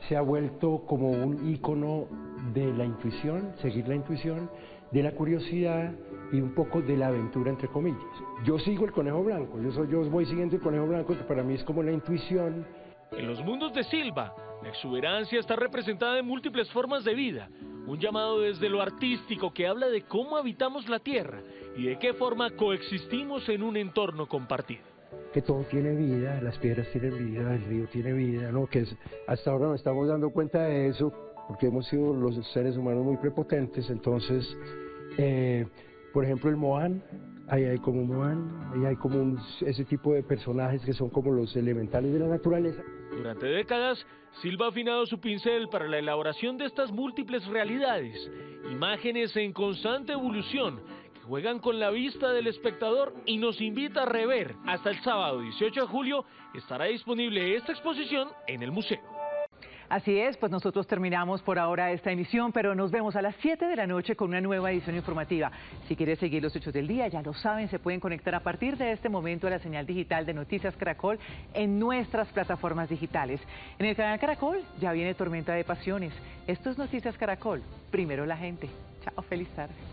se ha vuelto como un ícono de la intuición, seguir la intuición, de la curiosidad y un poco de la aventura, entre comillas. Yo sigo el Conejo Blanco, yo voy siguiendo el Conejo Blanco, que para mí es como la intuición. En los mundos de Silva, la exuberancia está representada en múltiples formas de vida, un llamado desde lo artístico que habla de cómo habitamos la tierra y de qué forma coexistimos en un entorno compartido. Que todo tiene vida, las piedras tienen vida, el río tiene vida, ¿no? Que hasta ahora nos estamos dando cuenta de eso, porque hemos sido los seres humanos muy prepotentes. Entonces, por ejemplo, el Moán, ahí hay como un Moán, ahí hay como ese tipo de personajes que son como los elementales de la naturaleza. Durante décadas, Silva ha afinado su pincel para la elaboración de estas múltiples realidades, imágenes en constante evolución, juegan con la vista del espectador y nos invita a rever. Hasta el sábado 18 de julio estará disponible esta exposición en el museo. Así es, pues nosotros terminamos por ahora esta emisión, pero nos vemos a las 7 de la noche con una nueva edición informativa. Si quieres seguir los hechos del día, ya lo saben, se pueden conectar a partir de este momento a la señal digital de Noticias Caracol en nuestras plataformas digitales. En el canal Caracol ya viene Tormenta de Pasiones. Esto es Noticias Caracol, primero la gente. Chao, feliz tarde.